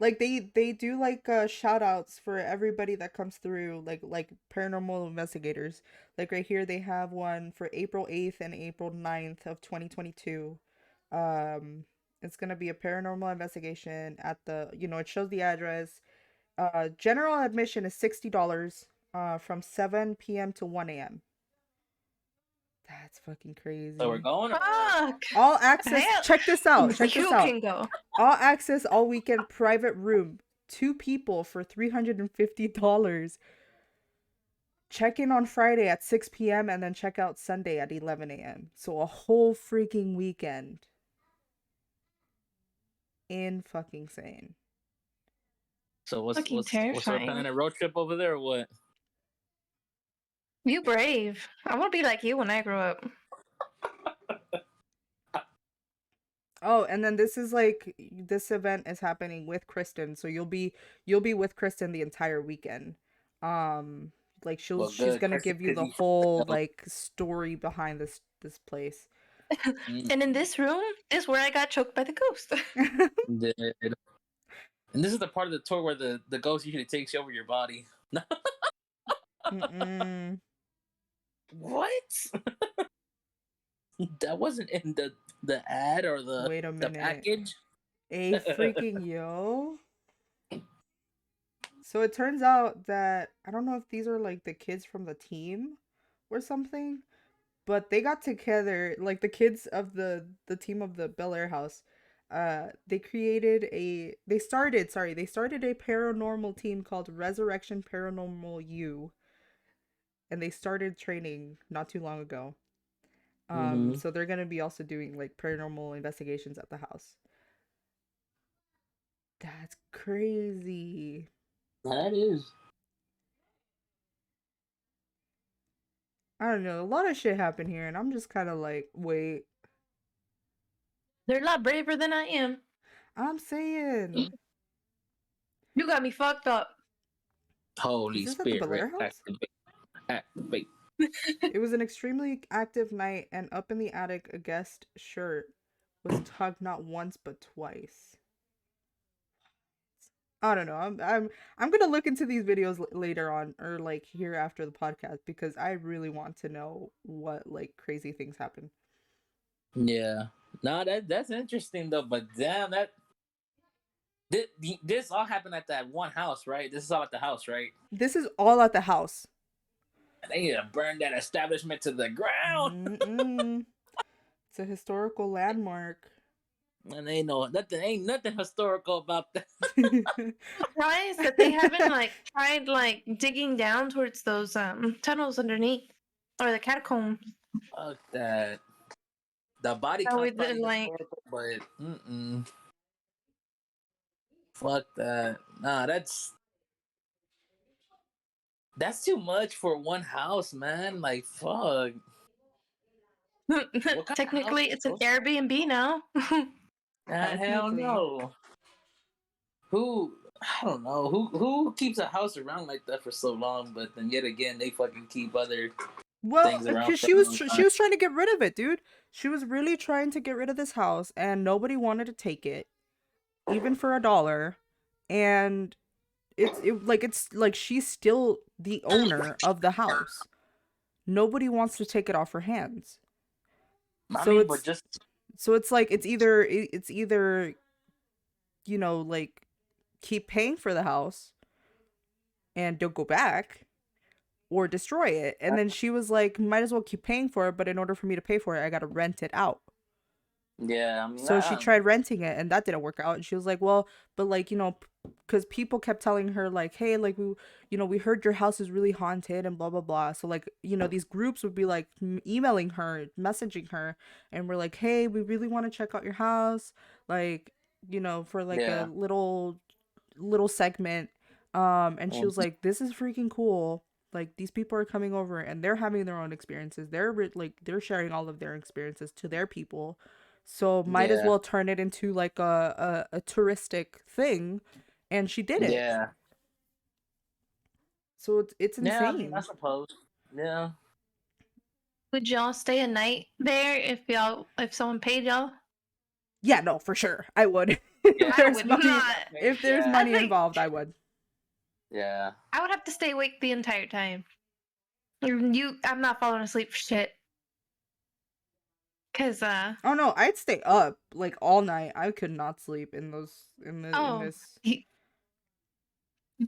Like they do like shout outs for everybody that comes through, like paranormal investigators. Like right here they have one for April 8th and April 9th of 2022. It's gonna be a paranormal investigation at the, it shows the address. General admission is $60 from 7 p.m. to 1 a.m. That's fucking crazy. So we're going. Fuck. All access. Hell, Check this out. Check this you out. can go. All access, all weekend private room. 2 people for $350. Check in on Friday at 6 p.m. and then check out Sunday at 11 a.m. So a whole freaking weekend. In fucking sane. So what's Fucking our terrifying. plan? A road trip over there or what? You brave. I want to be like you when I grow up. Oh, and then this is like this event is happening with Kristen, so you'll be with Kristen the entire weekend. Um, like Well, she's good, gonna Chris, give you because the you whole know. like story behind this place. And in this room is where I got choked by the ghost. Did. And this is the part of the tour where the ghost usually takes over your body. Mm-mm. What? That wasn't in the ad or Wait a the minute. package. A freaking yo. So it turns out that I don't know if these are like the kids from the team or something, but they got together, like the kids of the team of the Blair House. They started a paranormal team called Resurrection Paranormal U, and they started training not too long ago. Mm-hmm. So they're gonna be also doing like paranormal investigations at the house. That's crazy. That is. I don't know. A lot of shit happened here, and I'm just kind of like, wait. They're a lot braver than I am. I'm saying, You got me fucked up. is Holy this at the Spirit, Blair House? activate, activate. It was an extremely active night, and up in the attic, a guest shirt was tugged not once but twice. I don't know. I'm gonna look into these videos later on, or like here after the podcast, because I really want to know what like crazy things happen. Yeah. No, that's interesting though. But damn, this all happened at that one house, right? This is all at the house, right? This is all at the house. And they need to burn that establishment to the ground. Mm-mm. It's a historical landmark. And they know nothing. Ain't nothing historical about that. Surprised that they haven't like tried like digging down towards those tunnels underneath or the catacombs. Fuck that. The body That count's would probably like historical, but fuck that. Nah, that's too much for one house, man. Like fuck. What kind of house technically is it's an those? Airbnb now. Hell Technically. no. Who I don't know who keeps a house around like that for so long, but then yet again they fucking keep other Well, things around because for a long she time. was trying to get rid of it, dude. She was really trying to get rid of this house, and nobody wanted to take it, even for $1. And it's like she's still the owner of the house. Nobody wants to take it off her hands. I So mean, but it's just like it's either like keep paying for the house and don't go back, or destroy it. And then she was like, might as well keep paying for it, but in order for me to pay for it, I gotta rent it out. yeah. I mean, So she tried renting it, and that didn't work out. And she was like, well, but like, because people kept telling her like, hey, like we heard your house is really haunted and blah blah blah. So like, these groups would be like emailing her, messaging her, and we're like, hey, we really want to check out your house, like, for like a yeah. little segment. And she was like, this is freaking cool. Like, these people are coming over and they're having their own experiences. They're sharing all of their experiences to their people, so might as Yeah. well turn it into like a touristic thing. And she did it. Yeah. So it's Yeah. I mean, I insane. suppose. Yeah. Would y'all stay a night there if someone paid y'all? Yeah, no, for sure I would. Yeah. if I there's would money not. if there's Yeah. I money think involved, I would. Yeah. I would have to stay awake the entire time. I'm not falling asleep for shit. Cause Oh no, I'd stay up like all night. I could not sleep in oh this.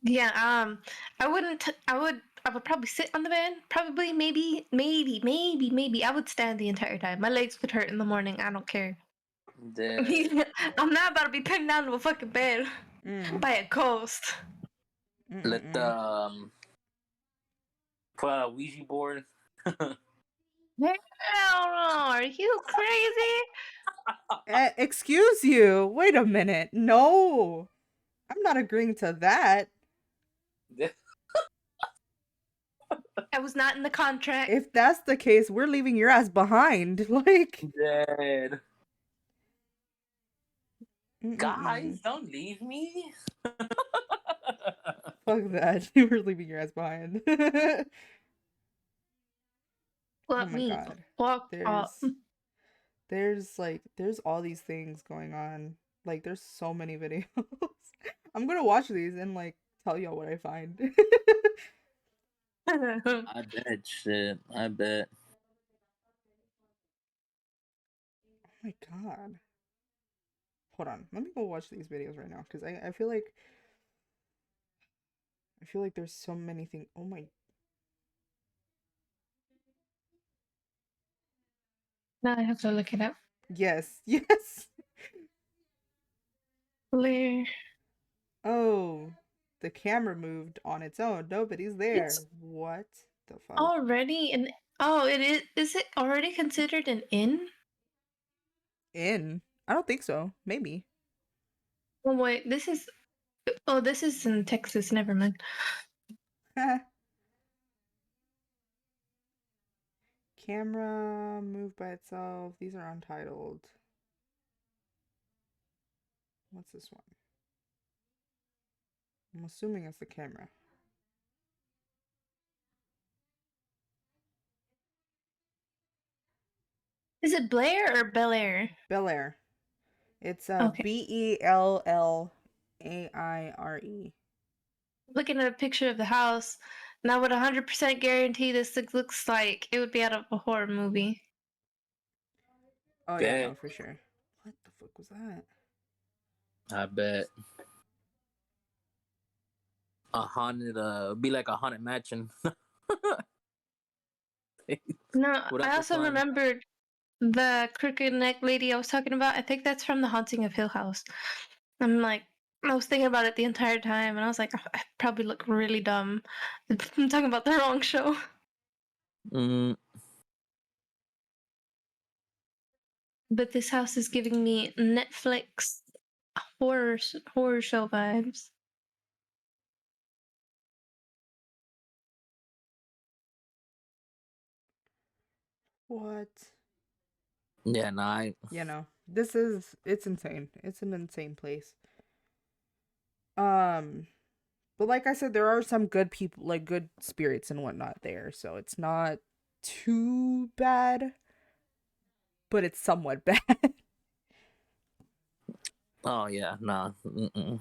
yeah, I wouldn't. I would probably sit on the bed. Probably, maybe. I would stand the entire time. My legs could hurt in the morning. I don't care. The I'm not about to be pinned down to a fucking bed Mm. by a ghost. let Mm-mm-mm. put out a Ouija board. Hell no! Are you crazy? Excuse you. Wait a minute. No. I'm not agreeing to that. I was not in the contract. If that's the case, we're leaving your ass behind. Like, Dead. Mm-mm-mm. Guys, don't leave me. Fuck that. You were leaving your ass behind. Oh Let my me god. walk up. There's all these things going on. Like there's so many videos. I'm gonna watch these and like tell y'all what I find. I bet shit. I bet. Oh my god. Hold on. Let me go watch these videos right now because I feel like there's so many things. Oh my. Now I have to look it up. Yes. Yes. Blair. Oh, the camera moved on its own. Nobody's there. It's What the fuck? already an oh, it is. Is it already considered an inn? In? I don't think so. Maybe. Oh wait, this is. Oh, this is in Texas. Never mind. Camera moved by itself. These are untitled. What's this one? I'm assuming it's the camera. Is it Blair or Bel Air? Bel Air. It's Okay. Bellaire. Looking at a picture of the house, and I would 100% guarantee this looks like it would be out of a horror movie. Oh yeah, no, Bet. for sure. What the fuck was that? I bet. Be like a haunted mansion. No, Without I the also fun. remembered the crooked neck lady I was talking about. I think that's from The Haunting of Hill House. I'm like, I was thinking about it the entire time, and I was like, I probably look really dumb. I'm talking about the wrong show. Mm, But this house is giving me Netflix horror show vibes. What? yeah, no, I. You know, it's insane. It's an insane place. But like I said, there are some good people, like good spirits and whatnot there, so it's not too bad, but it's somewhat bad. Oh yeah, nah. Mm-mm.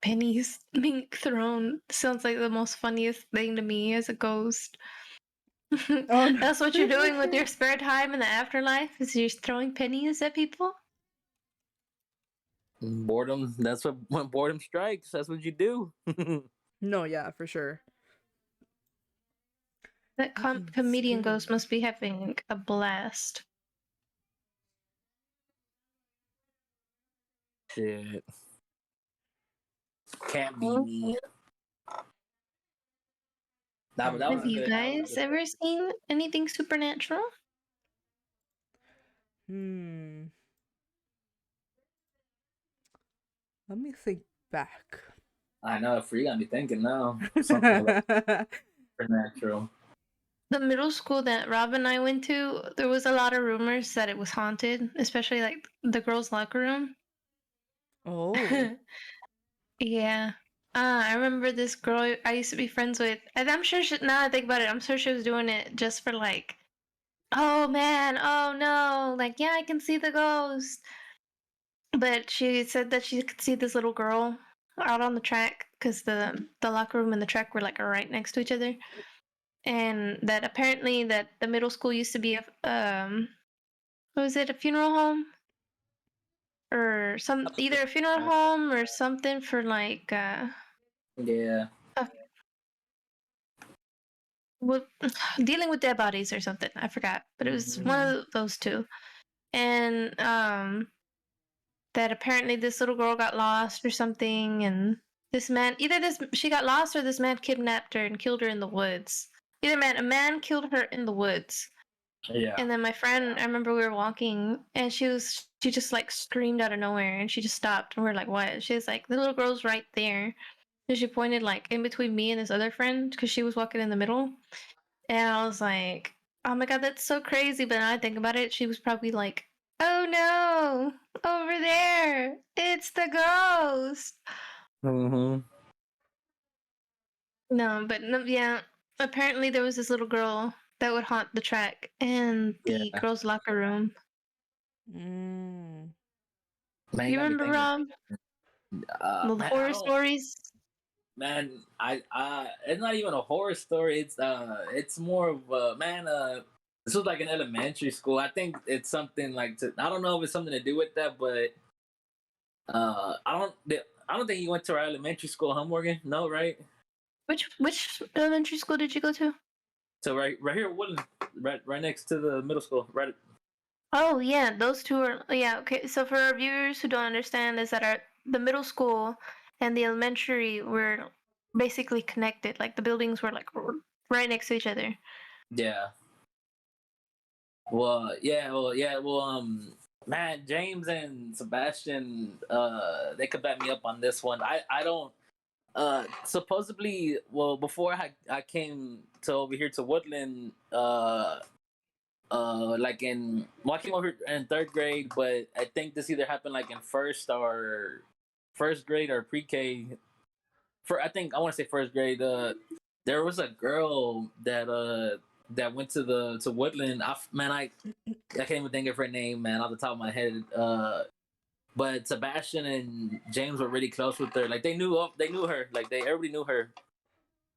Pennies being thrown sounds like the most funniest thing to me as a ghost. Oh no. That's what you're doing with your spare time in the afterlife, is you're throwing pennies at people? Boredom. That's what when boredom strikes. That's what you do. No, yeah, for sure. That Fucking comedian ghost scary. must be having a blast. Shit. Can't be me. Nah, but that was Have a you good. That was a guys good. ever seen anything supernatural? Hmm. Let me think back. I know. For you, got me thinking now. Something about supernatural. The middle school that Rob and I went to, there was a lot of rumors that it was haunted, especially like the girls' locker room. Oh. Yeah. I remember this girl I used to be friends with, and I'm sure she, now I think about it, I'm sure she was doing it just for like, oh man, oh no, like, yeah, I can see the ghost. But she said that she could see this little girl out on the track because the locker room and the track were like right next to each other, and that apparently that the middle school used to be a what was it, a funeral home or some, either a funeral home or something for like Yeah. a, what, dealing with dead bodies or something. I forgot, but it was one Mhm. of those two. And that apparently this little girl got lost or something, and this man, either this she got lost or this man kidnapped her and killed her in the woods. A man killed her in the woods. Yeah. And then my friend, I remember we were walking, and she just like screamed out of nowhere, and she just stopped, and we are like, "What?" She was like, "The little girl's right there." And she pointed like in between me and this other friend because she was walking in the middle, and I was like, "Oh my god, that's so crazy!" But now I think about it, she was probably like Oh no! Over there! It's the ghost! Mm-hmm. No, but no, yeah. Apparently, there was this little girl that would haunt the track in the Yeah. girls' locker room. Mm. Man, you You got me remember, thinking. Rob? The Man, I horror don't. stories? Man, it's not even a horror story. It's more of man. This was like in elementary school. I think it's something like I don't know if it's something to do with that, but I don't think you went to our elementary school, huh, Morgan? No, right? Which elementary school did you go to? So right here, at Woodland, right next to the middle school, right. Oh yeah, those two are yeah, okay. So for our viewers who don't understand is that the middle school and the elementary were basically connected. Like the buildings were like right next to each other. Yeah. Well, yeah, man, James and Sebastian, they could back me up on this one. I don't. Supposedly, well, before I came to over here to Woodland, like I came over here in third grade, but I think this either happened like in first grade or pre-K. For I think I want to say first grade. There was a girl that went to Woodland. I can't even think of her name, man, off the top of my head. But Sebastian and James were really close with her. Like they knew her. Like everybody knew her.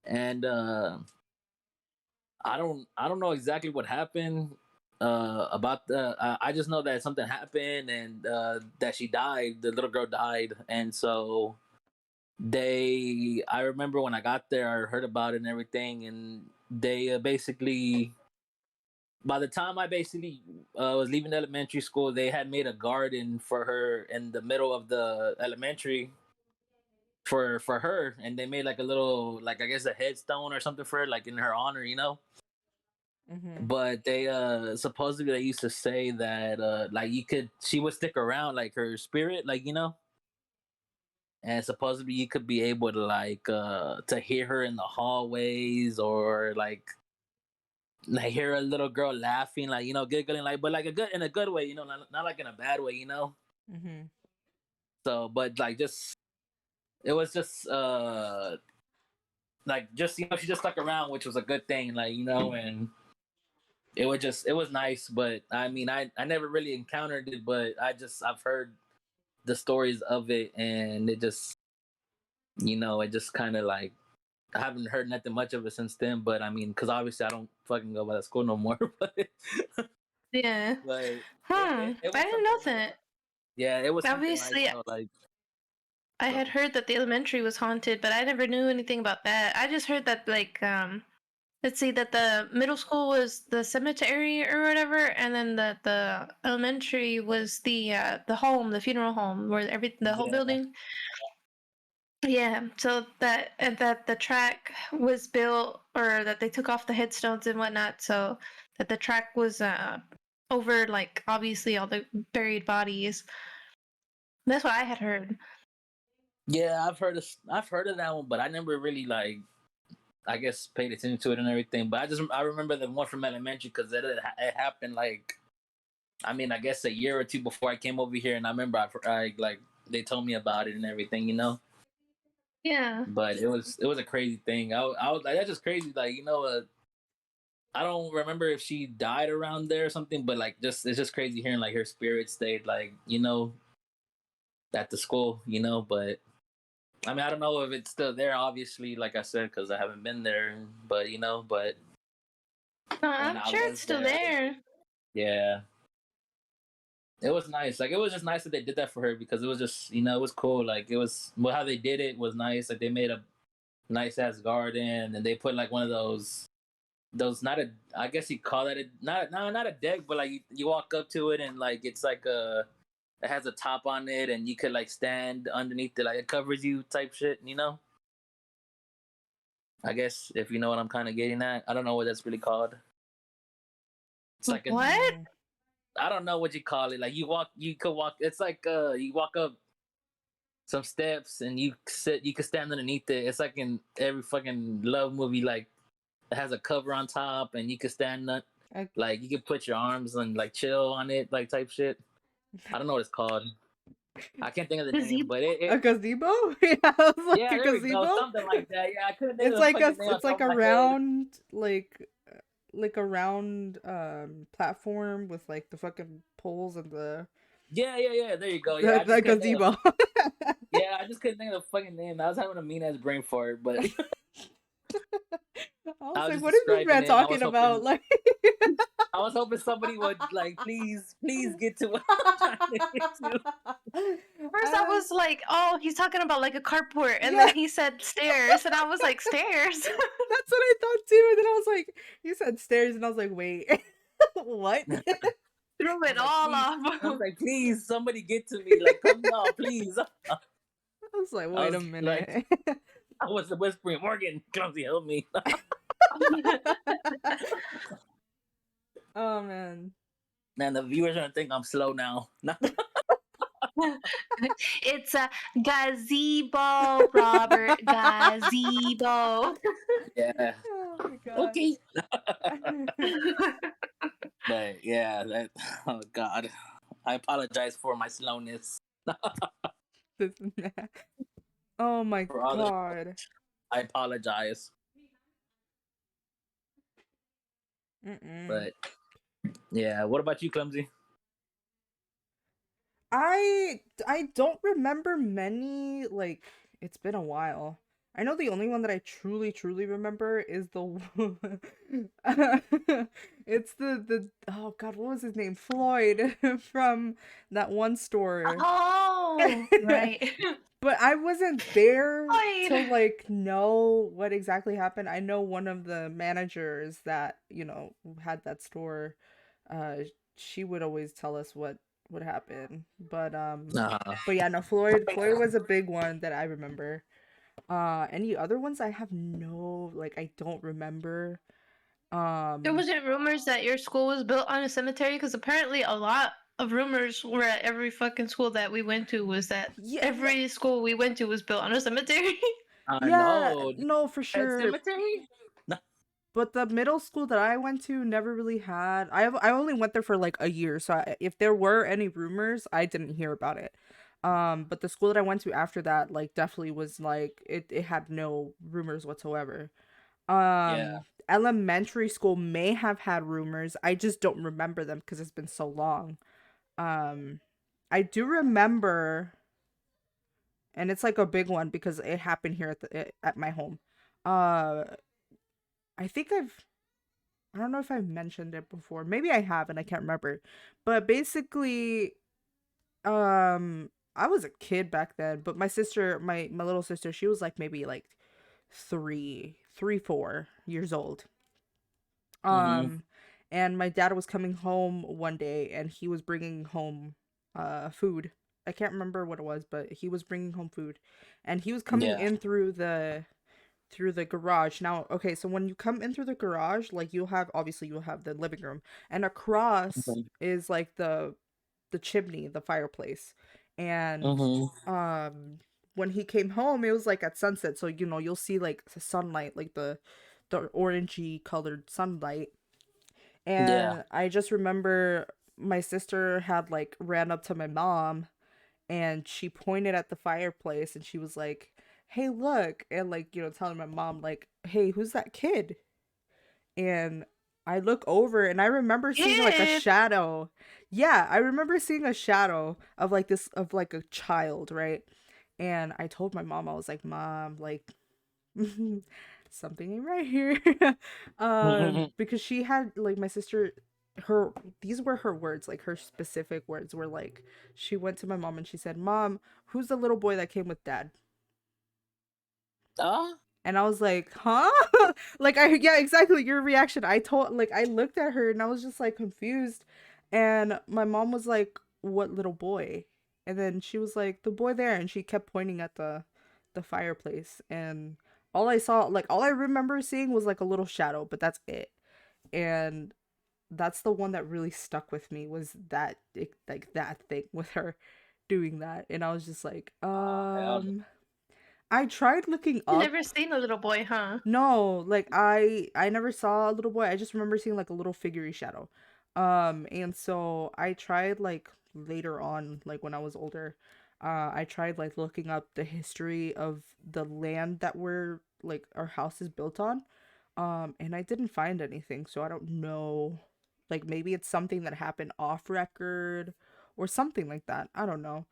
And I don't know exactly what happened about the. I just know that something happened and that she died. The little girl died, and so I remember when I got there, I heard about it and everything, and they basically by the time I basically was leaving elementary school, they had made a garden for her in the middle of the elementary for her, and they made like a little, like I guess a headstone or something for her, like in her honor, you know. Mm-hmm. But they supposedly they used to say that like she would stick around, like her spirit, like you know, and supposedly you could be able to like to hear her in the hallways or like hear a little girl laughing, like you know, giggling, like but like a good in a good way, you know, not like in a bad way, you know. Mm-hmm. So, but like just it was just like just you know she just stuck around, which was a good thing, like you know, and it was nice. But I mean, I never really encountered it, but I've heard the stories of it, and it just you know it just kind of like I haven't heard nothing much of it since then. But I mean, because obviously I don't fucking go by that school no more, but. Yeah. But it I was didn't something know nice. that. Yeah, it was something nice Obviously, though. Like I had so, heard that the elementary was haunted, but I never knew anything about that. I just heard that like let's see that the middle school was the cemetery or whatever, and then the elementary was the home, the funeral home where the whole yeah, building. Yeah, so that the track was built or that they took off the headstones and whatnot, so that the track was over like obviously all the buried bodies. That's what I had heard. yeah. I've heard of that one, but I never really like I guess paid attention to it and everything. But I remember the one from elementary because it happened like I mean I guess a year or two before I came over here, and I remember I like they told me about it and everything, you know. Yeah. But it was a crazy thing. I was like that's just crazy, like you know. I don't remember if she died around there or something, but like just it's just crazy hearing like her spirit stayed like you know at the school, you know. But I mean, I don't know if it's still there. Obviously, like I said, because I haven't been there. But you know, but No, when I'm I sure it's was still there, there. yeah, it was nice. Like it was just nice that they did that for her because it was just you know it was cool. Like it was well how they did it was nice. Like they made a nice ass garden and they put like one of those not a I guess you call that a not a deck, but like you walk up to it and like it's like a it has a top on it and you could like stand underneath it, like it covers you type shit, you know. I guess if you know what I'm kind of getting at. I don't know what that's really called. It's like an What? Mm. I don't know what you call it. Like you could walk. It's like you walk up some steps and you could stand underneath it. It's like in every fucking love movie. Like it has a cover on top and you could stand up. Okay. Like you could put your arms and like chill on it, like type shit. I don't know what it's called. I can't think of the name, Gazebo? but A gazebo? Yeah, it was like yeah, a there we go, gazebo. something like that. Yeah, I couldn't think of It's the like fucking name on it's top like of a my head. round like a round platform with like the fucking poles and Yeah. There you go. Yeah, I the just couldn't think of. gazebo. Yeah, I just couldn't think of the fucking name. I was having a mean ass brain fart, but I was I was like, just what is this describing man it, and talking about? Like, I was hoping somebody would like, please get to what I'm trying to get to. First, I was like, "Oh, he's talking about like a carport," and yeah, then he said stairs, and I was like, "Stairs." that's what I thought too. And then I was like, you said stairs, and I was like, wait, what? Threw I it was like, all please. I was off. like, please, somebody get to me. Like, come on, please. I was like, I wait a was like, minute. I was whispering, Morgan, Clumsy, help me. Oh man. Man, the viewers are gonna think I'm slow now. It's a gazebo, Robert. Gazebo. Yeah. Oh my god. Okay. But yeah, that. Oh God, I apologize for my slowness. This and that. Oh my For all the, god. I apologize. Mm-mm. But yeah, what about you, Clumsy? I don't remember many, like it's been a while. I know the only one that I truly remember is the it's the oh god, what was his name? Floyd from that one store. Oh, right. But I wasn't there to Lloyd. like know what exactly happened. I know one of the managers that, had that store, uh she would always tell us what happened. Uh, But yeah, no, Floyd was a big one that I remember. Any other ones I have no, like I don't remember. There Um wasn't rumors that your school was built on a cemetery because apparently a lot of rumors were at every fucking school that we went to was that yeah, no, every school we went to was built on a cemetery. I yeah, know. no, for Pet sure. Cemetery? No. But the middle school that I went to never really had. I only went there for like a year, so if there were any rumors, I didn't hear about it. But the school that I went to after that, like, definitely was like it had no rumors whatsoever. Yeah. Elementary school may have had rumors. I just don't remember them because it's been so long. Um, I do remember, and it's like a big one because it happened here at my home. Uh, I think I don't know if I've mentioned it before. Maybe I have and I can't remember. But basically, I was a kid back then, but my sister, my little sister, she was like maybe like 4 years old. Mm-hmm. Um, and my dad was coming home one day and he was bringing home food. I can't remember what it was, but he was bringing home food. And he was coming Yeah. in through the garage. Now, okay, so when you come in through the garage, like you'll have the living room, and across Mm-hmm. is like the chimney, the fireplace. And Mm-hmm. when he came home, it was like at sunset, so you'll see like the sunlight, like the orangey colored sunlight. Yeah. And I just remember my sister had like ran up to my mom and she pointed at the fireplace and she was like, "Hey, look." And like, telling my mom like, "Hey, who's that kid?" And I look over and I remember seeing like a Kid. shadow. Yeah, I remember seeing a shadow of like this of like a child, right? And I told my mom, I was like, "Mom, like something ain't right here." Because she had like my sister, her these were her words, like her specific words were like, she went to my mom and she said, "Mom, who's the little boy that came with dad?" Oh? And I was like, "Huh?" Like, yeah, exactly your reaction. I looked at her and I was just like confused. And my mom was like, "What little boy?" And then she was like, "The boy there." And she kept pointing at the fireplace. And all I remember seeing was like a little shadow, but that's it. And that's the one that really stuck with me, was like that thing with her doing that. And I was just like, Hell. I tried looking You up. never seen a little boy, huh? No, like I never saw a little boy. I just remember seeing like a little figurey shadow. And so I tried like later on, like when I was older, I tried like looking up the history of the land that we're like our house is built on. And I didn't find anything, so I don't know. Like maybe it's something that happened off record or something like that. I don't know.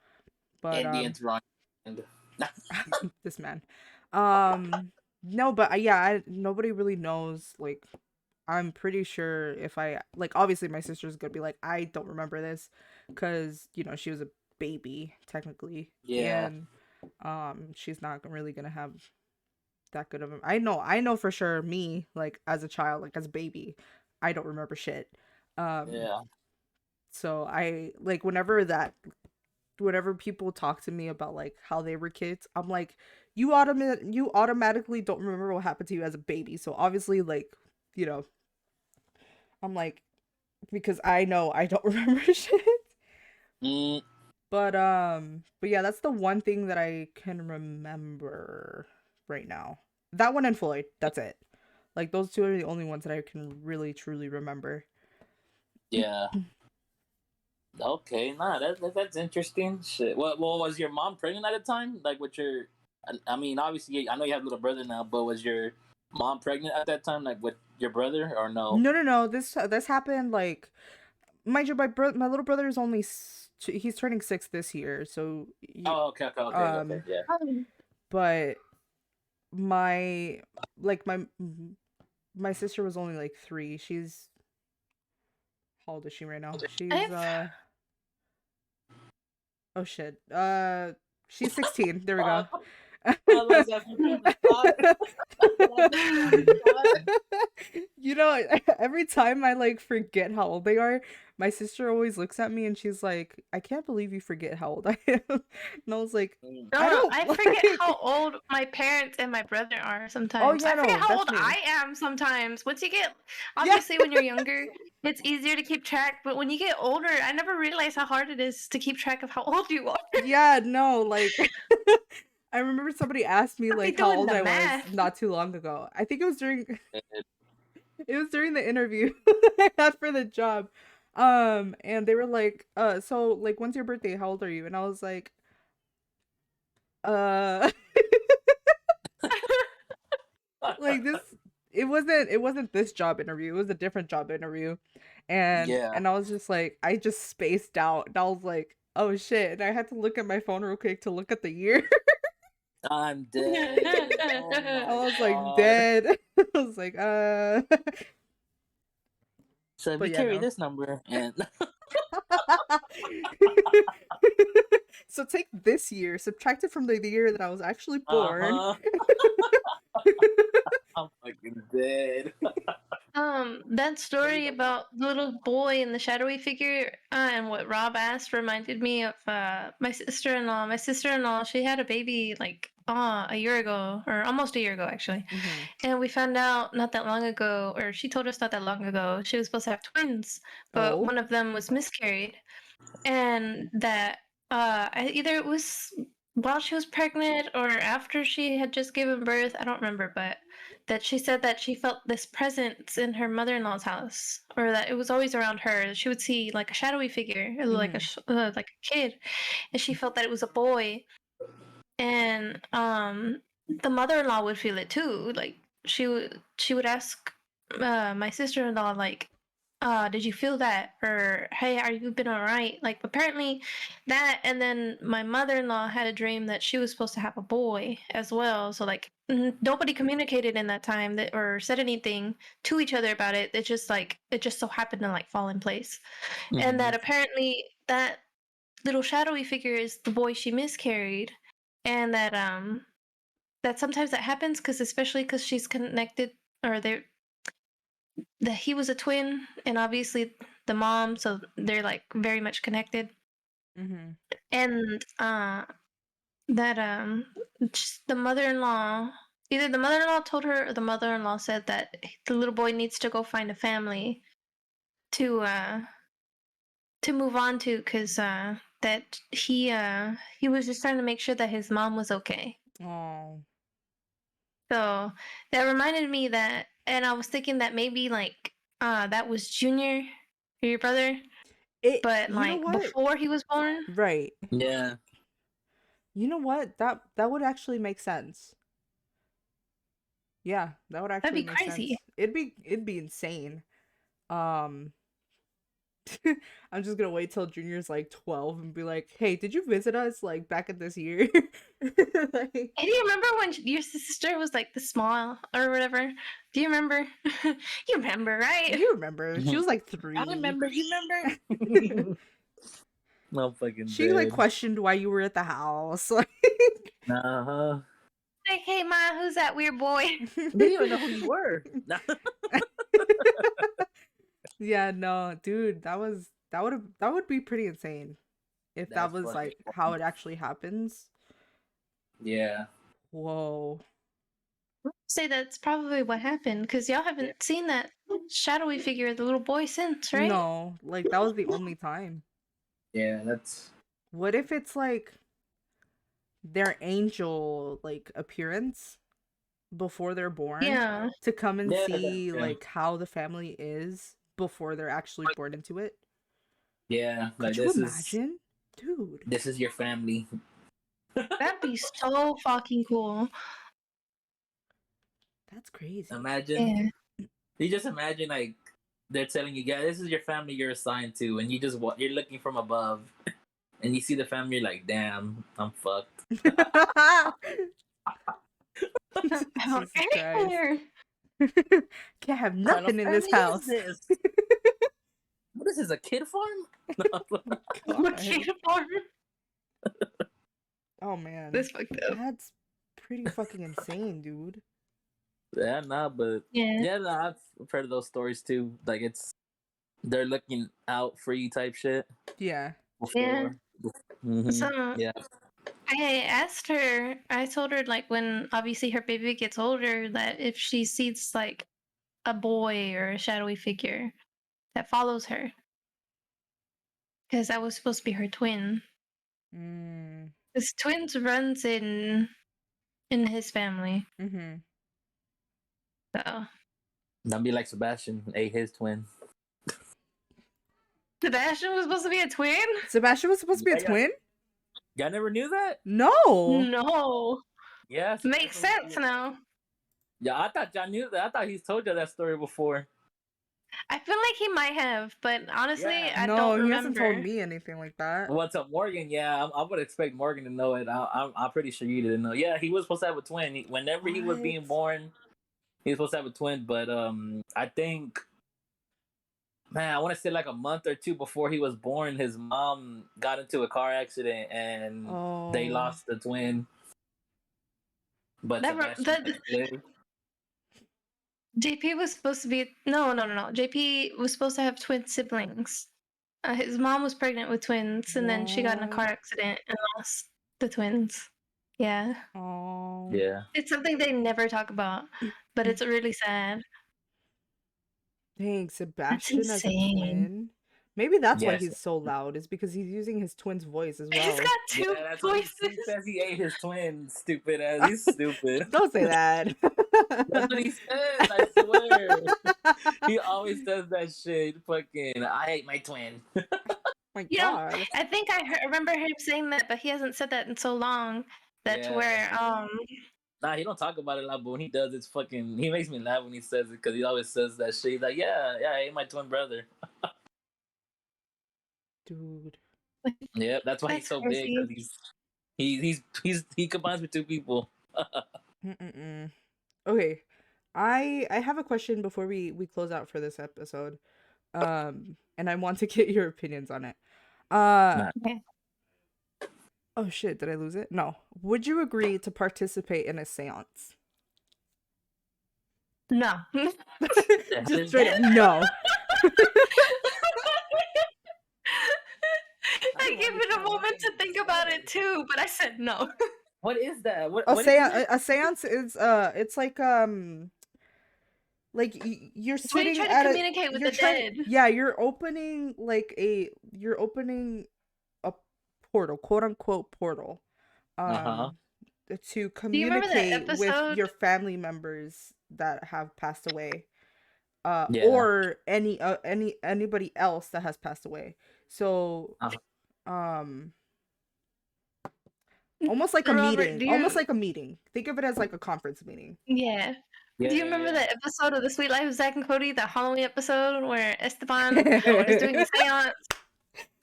But Indians run. And this man. No, but yeah, nobody really knows. Like, I'm pretty sure if I like, obviously my sister's gonna be like, I don't remember this, because she was a baby technically, yeah, and she's not really gonna have that good of a. I know for sure. Me, like as a child, like as a baby, I don't remember shit. Um, yeah. so I like whenever people talk to me about like how they were kids, I'm like, you automatically don't remember what happened to you as a baby. So obviously, like, you know, I'm like, because I know I don't remember shit. Mm, But yeah, that's the one thing that I can remember right now. That one and Floyd, that's it. Like those two are the only ones that I can really truly remember. yeah. Okay, nah, that's interesting. Shit. Well, was your mom pregnant at the time? Like, with your, I mean, obviously, I know you have a little brother now, but was your mom pregnant at that time, like with your brother, or no? No, no, no. This happened like, mind you, my little brother is only he's turning 6 this year, so Oh, okay, yeah. but my like my sister was only like 3. She's how old is she right now? She's I've oh shit. She's 16. There we Uh, go. I was at the spot. Every time I like forget how old they are, my sister always looks at me and she's like, "I can't believe you forget how old I am." And I was like, "I no, don't I forget how old my parents and my brother are Oh sometimes. yeah, I forget no, how that's old me. I am sometimes. Once you get, Yeah. obviously, when you're younger, it's easier to keep track. But when you get older, I never realized how hard it is to keep track of how old you are. Yeah, no, like I remember somebody asked me I'd be like how doing old the I was math. not too long ago. I think it was during the interview I had for the job. And they were like, so like when's your birthday? How old are you? And I was like, uh like this it wasn't this job interview, it was a different job interview. And Yeah, I was just like, I just spaced out and I was like, oh shit. And I had to look at my phone real quick to look at the year. I'm dead. Oh I my was like god. dead. I was like, So if but you yeah, carry no. this number and So take this year, subtract it from the year that I was actually born. uh-huh, I'm fucking dead. That story about the little boy and the shadowy figure, and what Rob asked reminded me of my sister-in-law. My sister-in-law, she had a baby like a year ago, or almost a year ago actually, Mm-hmm. and we found out not that long ago, or she told us not that long ago, she was supposed to have twins, but Oh. one of them was miscarried, and that either it was while she was pregnant or after she had just given birth, I don't remember, but that she said that she felt this presence in her mother-in-law's house, or that it was always around her. She would see like a shadowy figure, like Mm-hmm. like a kid, and she felt that it was a boy. And the mother-in-law would feel it too. Like she would ask my sister-in-law like, did you feel that? Or hey, are you been all right? Like apparently that. And then my mother-in-law had a dream that she was supposed to have a boy as well. So like nobody communicated in that time that or said anything to each other about it. It just so happened to like fall in place. And Mhm. that apparently that little shadowy figure is the boy she miscarried. And that sometimes that happens because especially because she's connected, or they that he was a twin, and obviously the mom, so they're like very much connected. Mm-hmm. And that just the mother-in-law, either the mother-in-law told her or the mother-in-law said that the little boy needs to go find a family to move on to, because that he was just trying to make sure that his mom was okay. Oh. So that reminded me and I was thinking that maybe like that was Junior, your brother. but You know like what? before he was born. Right. Yeah. You know what? That would actually make sense. Yeah, that would That'd actually be make sense. crazy. It'd be insane. Um I'm just gonna wait till Junior's like 12 and be like, "Hey, did you visit us like back in this year?" Like, Hey, do you remember when your sister was like the small or whatever? Do you remember? You remember, right? you remember? She Mhm. was like I 3. remember. You remember? No fucking She like dead. questioned why you were at the house. Like, Uh-huh. Like, hey, ma, who's that weird boy? Didn't even know who you were. yeah, no, dude, that would be pretty insane if that That's was fucking like how it actually happens. yeah. Whoa. Say that's probably what happened because y'all haven't seen that shadowy figure of the little boy since, right? No, like that was the only time. Yeah, that's What if it's like their angel like appearance before they're born Yeah. to come and yeah, see yeah. like how the family is before they're actually born into it? Yeah, like Could you imagine? Dude, this is your family. That'd be so fucking cool. that's crazy. Imagine Yeah. you just imagine like they're telling you, yeah, this is your family you're assigned to, and you just you're looking from above, and you see the family, you're like, damn, I'm fucked. Jesus Christ. Can't have What kind of nothing in this family is house. this? What is this, a kid farm? God. farm. Oh man. This fucked up. That's pretty fucking insane, dude. Yeah, nah, but Yeah. yeah, nah, I've heard of those stories too. Like they're looking out for you type shit. Yeah. Before. Mhm. So Yeah. I asked her, I told her, like, when obviously her baby gets older, that if she sees, like, a boy or a shadowy figure that follows her, because that was supposed to be her twin. Mm. His twins runs in his family. Mm-hmm. So That'd be like Sebastian, his twin. Sebastian was supposed to be a twin? Sebastian was supposed to be a Yeah, twin? y'all never knew that? No. No. Yeah, Makes Sebastian sense now. Yeah, I thought y'all knew that. I thought he's told you that story before. I feel like he might have, but honestly, Yeah. I No, don't he hasn't told remember. me anything like that. Well, to Morgan, yeah, I would expect Morgan to know it. I'm pretty sure you didn't know. Yeah, he was supposed to have a twin. Whenever he was being What? born, he was supposed to have a twin. But I think, man, I want to say like a month or two before he was born, his mom got into a car accident and they Oh. lost the twin. But Never. Sebastian lived. JP was supposed to be no. JP was supposed to have twin siblings. His mom was pregnant with twins, and then she got in a car What? accident and lost the twins. Yeah, Oh. Yeah. it's something they never talk about, but it's really sad. Dang, That's Sebastian as a insane. twin? Maybe that's why Yes. he's so loud, is because he's using his twin's voice as He's well. got Yeah, two that's what he voices. says. He ate his twin. Stupid ass. He's stupid. Don't say that. That's what he says. I swear. He always says that shit. Fucking, I hate my twin. My You know, God. I think I remember him saying that, but he hasn't said that in so long. That's Yeah. where Nah, he don't talk about it a lot, but when he does, it's fucking. He makes me laugh when he says it because he always says that shit. He's like, yeah, I hate my twin brother. Dude. Yeah, that's why he's that's so big crazy. because he combines with two people. Mm-mm-mm. Okay. I have a question before we close out for this episode. And I want to get your opinions on it. Nah. Okay. Oh shit, did I lose it? No. Would you agree to participate in a seance? No. Just straight up no. I gave it a moment to think about it too, but I said no. What is that? What A is it? seance is it's like you're It's when you sitting try to at a communicate with you're the trying dead. yeah, you're opening a portal, quote unquote portal. Uh-huh. To Do you remember that communicate with episode? your family members that have passed away. Yeah. Or anybody else that has passed away. So, Uh-huh. um, almost like a Robert, meeting. do Almost you? like a meeting. Think of it as like a conference meeting. Yeah. Yeah, Do you yeah, remember yeah. that episode of The Sweet Life of Zack and Cody, that Halloween episode where Esteban is doing a I seance?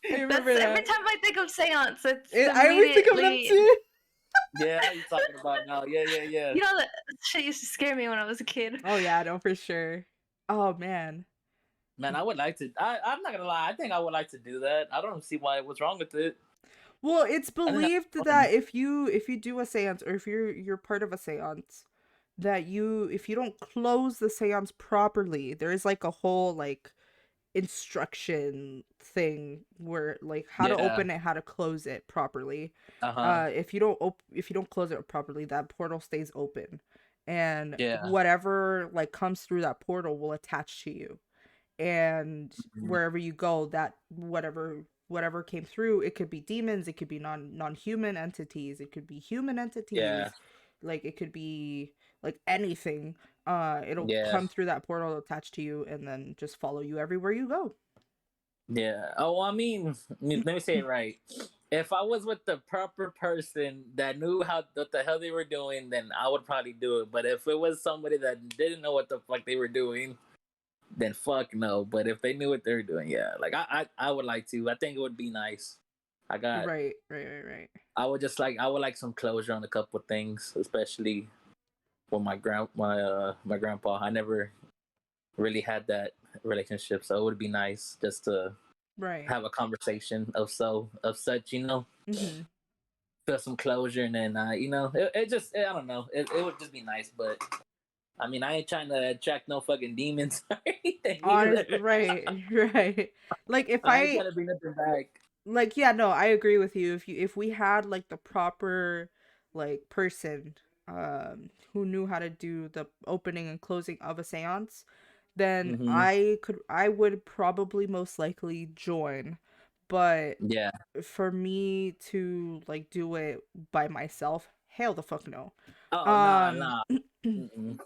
remember That's every that. time I think of seance, it's I always think of them immediately. too. Yeah, how you talking about now? Yeah, yeah, yeah. You know that shit used to scare me when I was a kid. Oh yeah, no, for sure. Oh man. Man, I would like to. I'm not gonna lie. I think I would like to do that. I don't see what's wrong with it. Well, it's I think believed that's fun. that if you do a séance, or if you're part of a séance, that if you don't close the séance properly, there is like a whole like instruction thing where like how to Yeah. open it, how to close it properly. Uh-huh. If you don't close it properly, that portal stays open, and Yeah. whatever like comes through that portal will attach to you, and Mhm. wherever you go, that whatever came through, it could be demons, it could be non-human entities, it could be human Yeah. entities, like it could be like anything. It'll Yeah. come through that portal attached to you and then just follow you everywhere you go. Yeah. Oh, I mean, let me say it right. If I was with the proper person that knew what the hell they were doing, then I would probably do it. But if it was somebody that didn't know what the fuck they were doing, then fuck no. But if they knew what they were doing, yeah, like I would like to. I think it would be nice. I got. Right. I would like some closure on a couple of things, especially with my grandpa. I never really had that relationship, so it would be nice just to Right. have a conversation of such, Mm-hmm. feel some closure, and then it just I don't know, it would just be nice. But I mean, I ain't trying to attract no fucking demons or anything either. Honest, right, right. Like if I ain't I trying to bring nothing back. like yeah, no, I agree with you. If we had like the proper like person who knew how to do the opening and closing of a séance, then Hmm. I would probably most likely join. But Yeah. for me to like do it by myself, hell the fuck no. Oh, nah, Um nah. Mm-mm.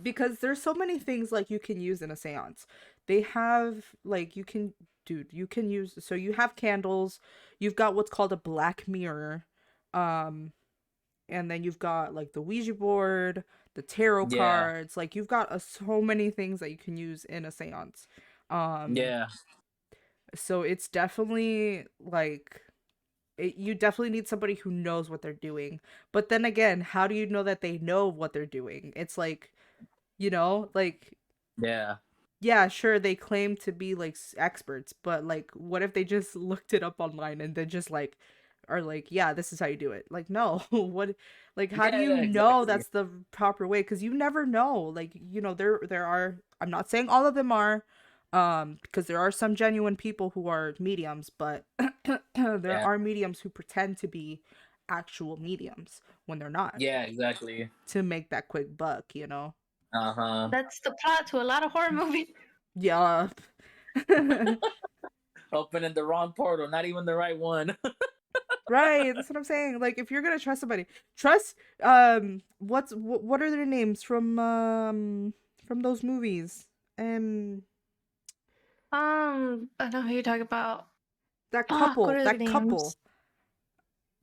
because there's so many things like you can use in a séance. They have like you can use, so you have candles, you've got what's called a black mirror, um and then you've got like the Ouija board, the tarot Yeah. cards, like you've got so many things that you can use in a séance. Um Yeah. so it's definitely like you definitely need somebody who knows what they're doing. But then again, how do you know that they know what they're doing? It's like, like Yeah. yeah, sure, they claim to be like experts, but like what if they just looked it up online and then just like are like, yeah, this is how you do it. Like no, what, like how do Yeah. you Yeah. know Exactly. that's the proper way? Cuz you never know. Like, there are, I'm not saying all of them are, because there are some genuine people who are mediums, but there Yeah. are mediums who pretend to be actual mediums when they're not, Yeah. Exactly. to make that quick buck. Uh-huh. That's the plot to a lot of horror movies. Yeah. Opening the wrong portal, not even the right one. Right, that's what I'm saying. Like if you're gonna trust somebody, trust what are their names from those movies? I know who you're talking about. That Fuck, what couple, are their that couple. names?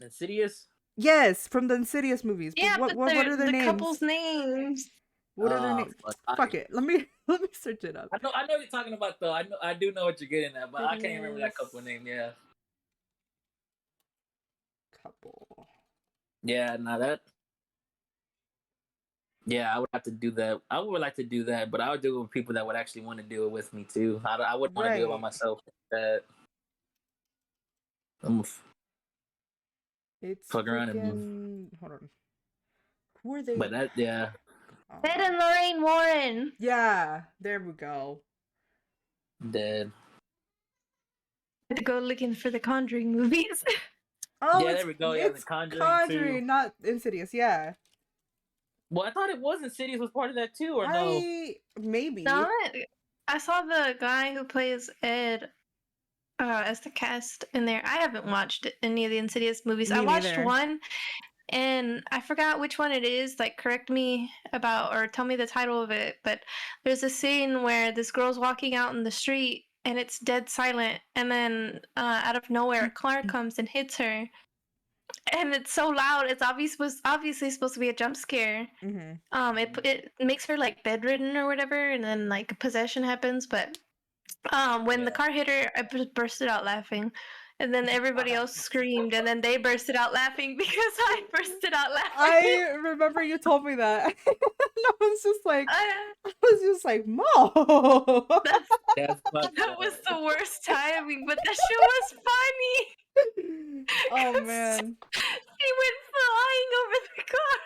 Insidious. Yes, from the Insidious movies. But Yeah, what but what what they're are their the names? couple's names. What are their names? Fuck. Fuck it. Let me let me search it up. I know what you're talking about though. I do know what you're getting at, but I can't remember that Insidious couple name. Yeah. couple. Yeah. Now that. Yeah, I would have to do that. I would like to do that, but I would do it with people that would actually want to do it with me too. I wouldn't want to do it by Right. myself. That I'm It's fuck around and freaking, hold on. Who are they? but that yeah, Ed and Lorraine Warren. Yeah, there we go. dead. I had to go looking for the Conjuring movies. Oh, Yeah, there we go. Yeah, the it's Conjuring too. Conjuring, not Insidious. Yeah. Well, I thought it was Insidious was part of that too, or no? Maybe. No, I saw the guy who plays Ed as the cast in there. I haven't watched any of the Insidious movies. I Me watched neither. one, and I forgot which one it is. Like, correct me about or tell me the title of it. But there's a scene where this girl's walking out in the street, and it's dead silent. And then out of nowhere, a car comes and hits her, and it's so loud. It's obviously supposed to be a jump scare. Mm-hmm. It makes her like bedridden or whatever, and then like possession happens. But when the car hit her, I just bursted out laughing. And then everybody else screamed, and then they bursted out laughing because I bursted out laughing. I remember you told me that. And I was just like, Mo. That was the worst timing, but that shit was funny. Oh 'Cause man. She went flying over the car.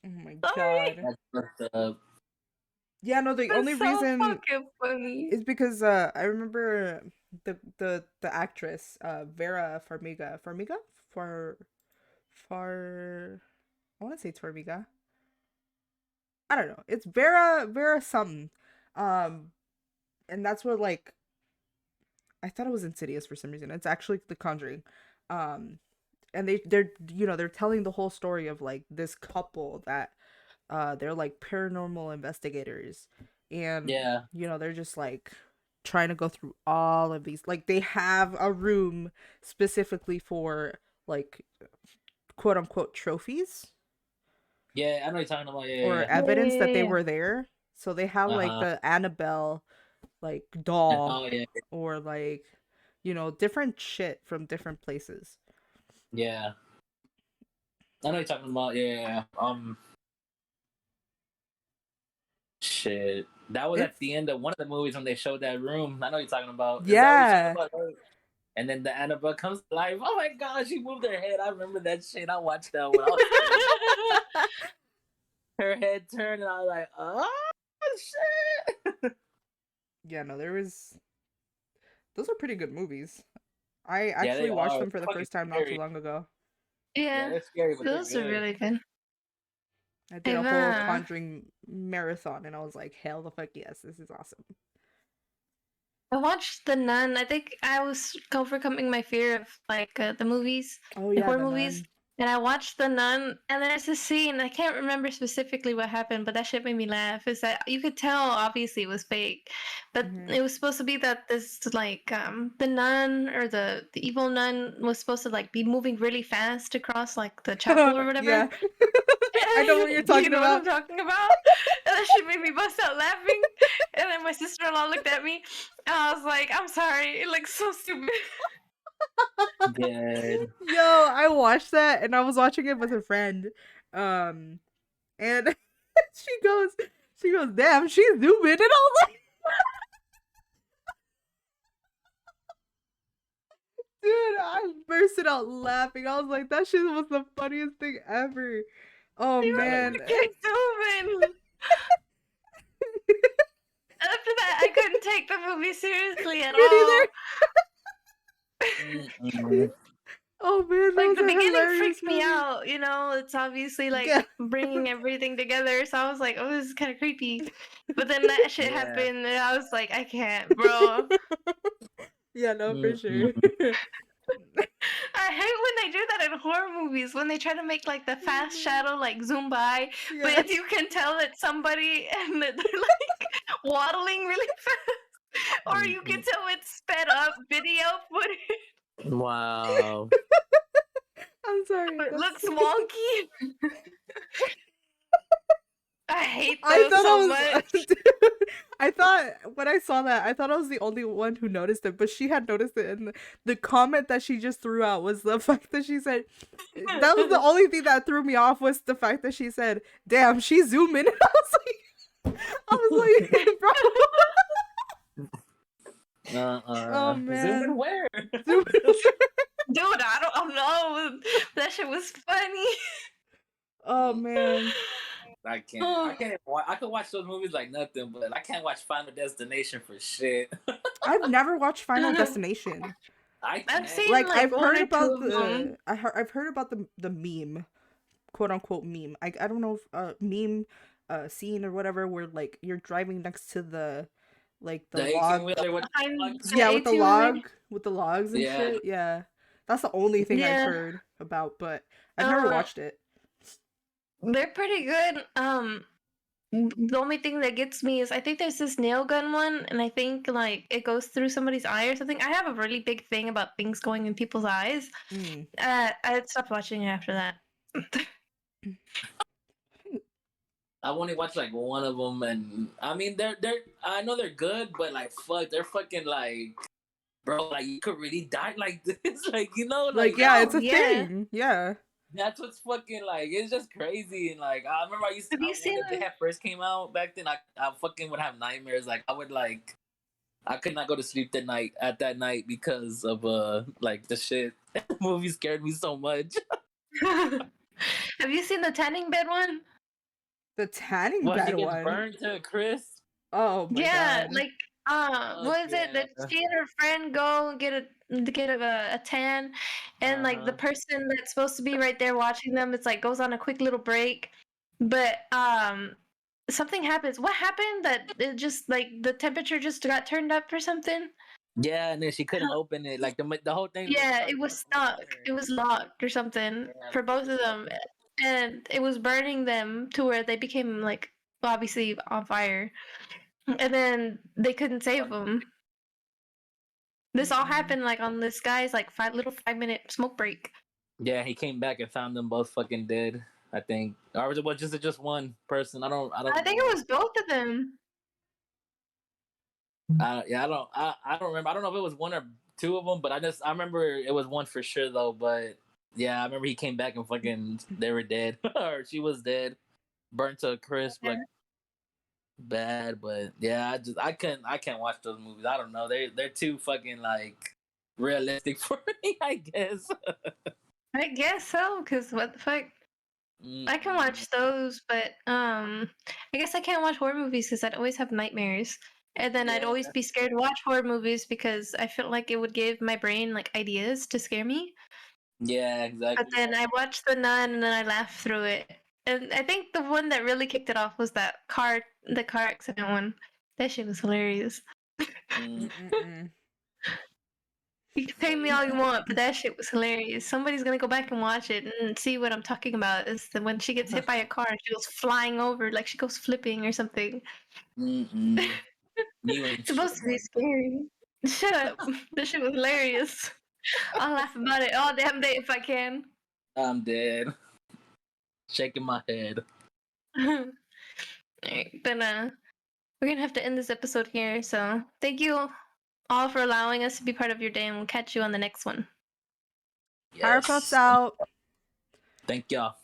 Oh my Sorry. god. That's fucked up. Yeah, no, the That's only so reason fucking funny. is because I remember the actress Vera Farmiga. I want to say it's Farmiga. I don't know. It's Vera something. And that's what, like, I thought it was Insidious for some reason. It's actually The Conjuring. And they're telling the whole story of like this couple that they're like paranormal investigators, and Yeah. they're just like trying to go through all of these, like they have a room specifically for like quote unquote trophies Yeah, I know what you're talking about. Yeah, or yeah. evidence that they Yeah. were there. So they have like Uh-huh. the Annabelle like doll Oh yeah, or like different shit from different places. yeah. I know what you're talking about. Yeah. Shit. That was at It's the end of one of the movies when they showed that room. I know what you're talking about. Is that what you're yeah. talking about? Right? And then the Annabelle comes to life. Oh my god, she moved her head. I remember that shit. I watched that when I was a kid. Her head turned, and I was like, oh shit. Yeah, no, those are pretty good movies. I Yeah, they actually watched are. them for the Fucking first time not too scary. long ago. Yeah, Yeah, they're scary, but they're those are good. really good. I did a I've whole Conjuring marathon, and I was like, hell the fuck yes, this is awesome. I watched The Nun. I think I was overcoming my fear of like the movies, Oh the yeah, horror The movies. Nun. And I watched The Nun, and there's a scene, I can't remember specifically what happened, but that shit made me laugh. Is that you could tell obviously it was fake, but Mm-hmm. it was supposed to be that this like the nun or the evil nun was supposed to like be moving really fast across like the chapel or whatever. Yeah. I know what you're Do you talking know what I'm about. talking about? And that shit made me bust out laughing. And then my sister-in-law looked at me, and I was like, "I'm sorry, it looks so stupid." Good. Yo, I watched that, and I was watching it with a friend, and she goes, damn, she's zooming, and I was like, dude, I bursted out laughing. I was like, that shit was the funniest thing ever. Oh She was man. freaking zooming. After that, I couldn't take the movie seriously at Me all. Mm-mm. Oh man, Like those the are beginning hilarious freaked me movies. out, it's obviously like Yeah. bringing everything together. So I was like, "Oh, this is kind of creepy." But then that shit Yeah. happened, and I was like, "I can't, bro." Yeah, no, for sure. Mm-mm. I hate when they do that in horror movies when they try to make like the fast shadow like zoom by, Yeah. but you can tell it's somebody and that they're like waddling really fast, or you can tell it's sped up video footage. Wow. I'm sorry. It looks wonky. I hate I those thought so I much. was. I thought when I saw that, I thought I was the only one who noticed it, but she had noticed it, and the comment that she just threw out was the fact that she said that was the only thing that threw me off was the fact that she said, "Damn, she's zooming." I was like, bro. Oh Zoom in man, where? zoom. Dude, I don't know. That shit was funny. Oh man. I can't. I could watch those movies like nothing, but I can't watch Final Destination for shit. I've never watched Final Destination. I I've can't. seen Like like I've one heard or two about of them. I've heard about the meme, quote unquote meme. I don't know if meme scene or whatever where like you're driving next to the like the The 18 log. wheeler with I'm Yeah, with the 18-wheeler. logs and yeah. shit. Yeah. That's the only thing I've Yeah. heard about, but I've never watched it. They're pretty good. The only thing that gets me is I think there's this nail gun one, and I think like it goes through somebody's eye or something. I have a really big thing about things going in people's eyes. Mm. I stopped watching it after that. I've only watched like one of them, and I mean they're I know they're good, but like fuck, they're fucking like, bro, like you could really die like this, like you know, Like, like yeah, it's a yeah. thing. Yeah. that's what's fucking like it's just crazy. And like I remember Have you when seen they had first came out back then, I fucking would have nightmares. Like I would like I could not go to sleep that night because of like the shit. The movie scared me so much. Have you seen the tanning bed one? The tanning Well, she bed gets one. burned to Criss. Oh my Yeah, god. like Fuck what is it yeah. that she and her friend go and get a tan, and like the Uh-huh. person that's supposed to be right there watching them, it's like goes on a quick little break, but something happens. What happened that it just like the temperature just got turned up or something? Yeah, and then she couldn't open it. Like the whole thing was Yeah, started it was fucking with stuck. her. It was locked or something Yeah, for the shit both was of them, fucking. and it was burning them to where they became like obviously on fire, and then they couldn't save them. This all Mm-mm. happened like on this guy's like 5-minute smoke break. Yeah, he came back and found them both fucking dead. I think, or was it just one person? I don't I think it remember. was both of them. I don't remember. I don't know if it was one or two of them, but I remember it was one for sure though. But yeah, I remember he came back and fucking they were dead or she was dead, burnt to a crisp, Yeah. like bad. But yeah, I can't watch those movies. I don't know. They're too fucking like realistic for me. I guess. I guess so, because what the fuck? I can Mm-mm. watch those, but I guess I can't watch horror movies because I'd always have nightmares. And then I'd Yeah, always be scared to watch horror movies because I felt like it would give my brain like ideas to scare me. yeah, But exactly. then I watched The Nun and then I laughed through it. And I think the one that really kicked it off was the car accident one. That shit was hilarious. Mm. Mm-mm-mm. You can pay But me all you yeah. want, but that shit was hilarious. Somebody's gonna go back and watch it and see what I'm talking about. Is that when she gets hit by a car and she goes flying over, like she goes flipping or something. Mm-mm. You ain't It's supposed shit, to be man. scary. Shut up. That shit was hilarious. I'll laugh about it all damn day if I can. I'm dead. Shaking my head. Alright, but we're gonna have to end this episode here. So thank you all for allowing us to be part of your day, and we'll catch you on the next one. Powerpuffs Yes. out. Thank y'all.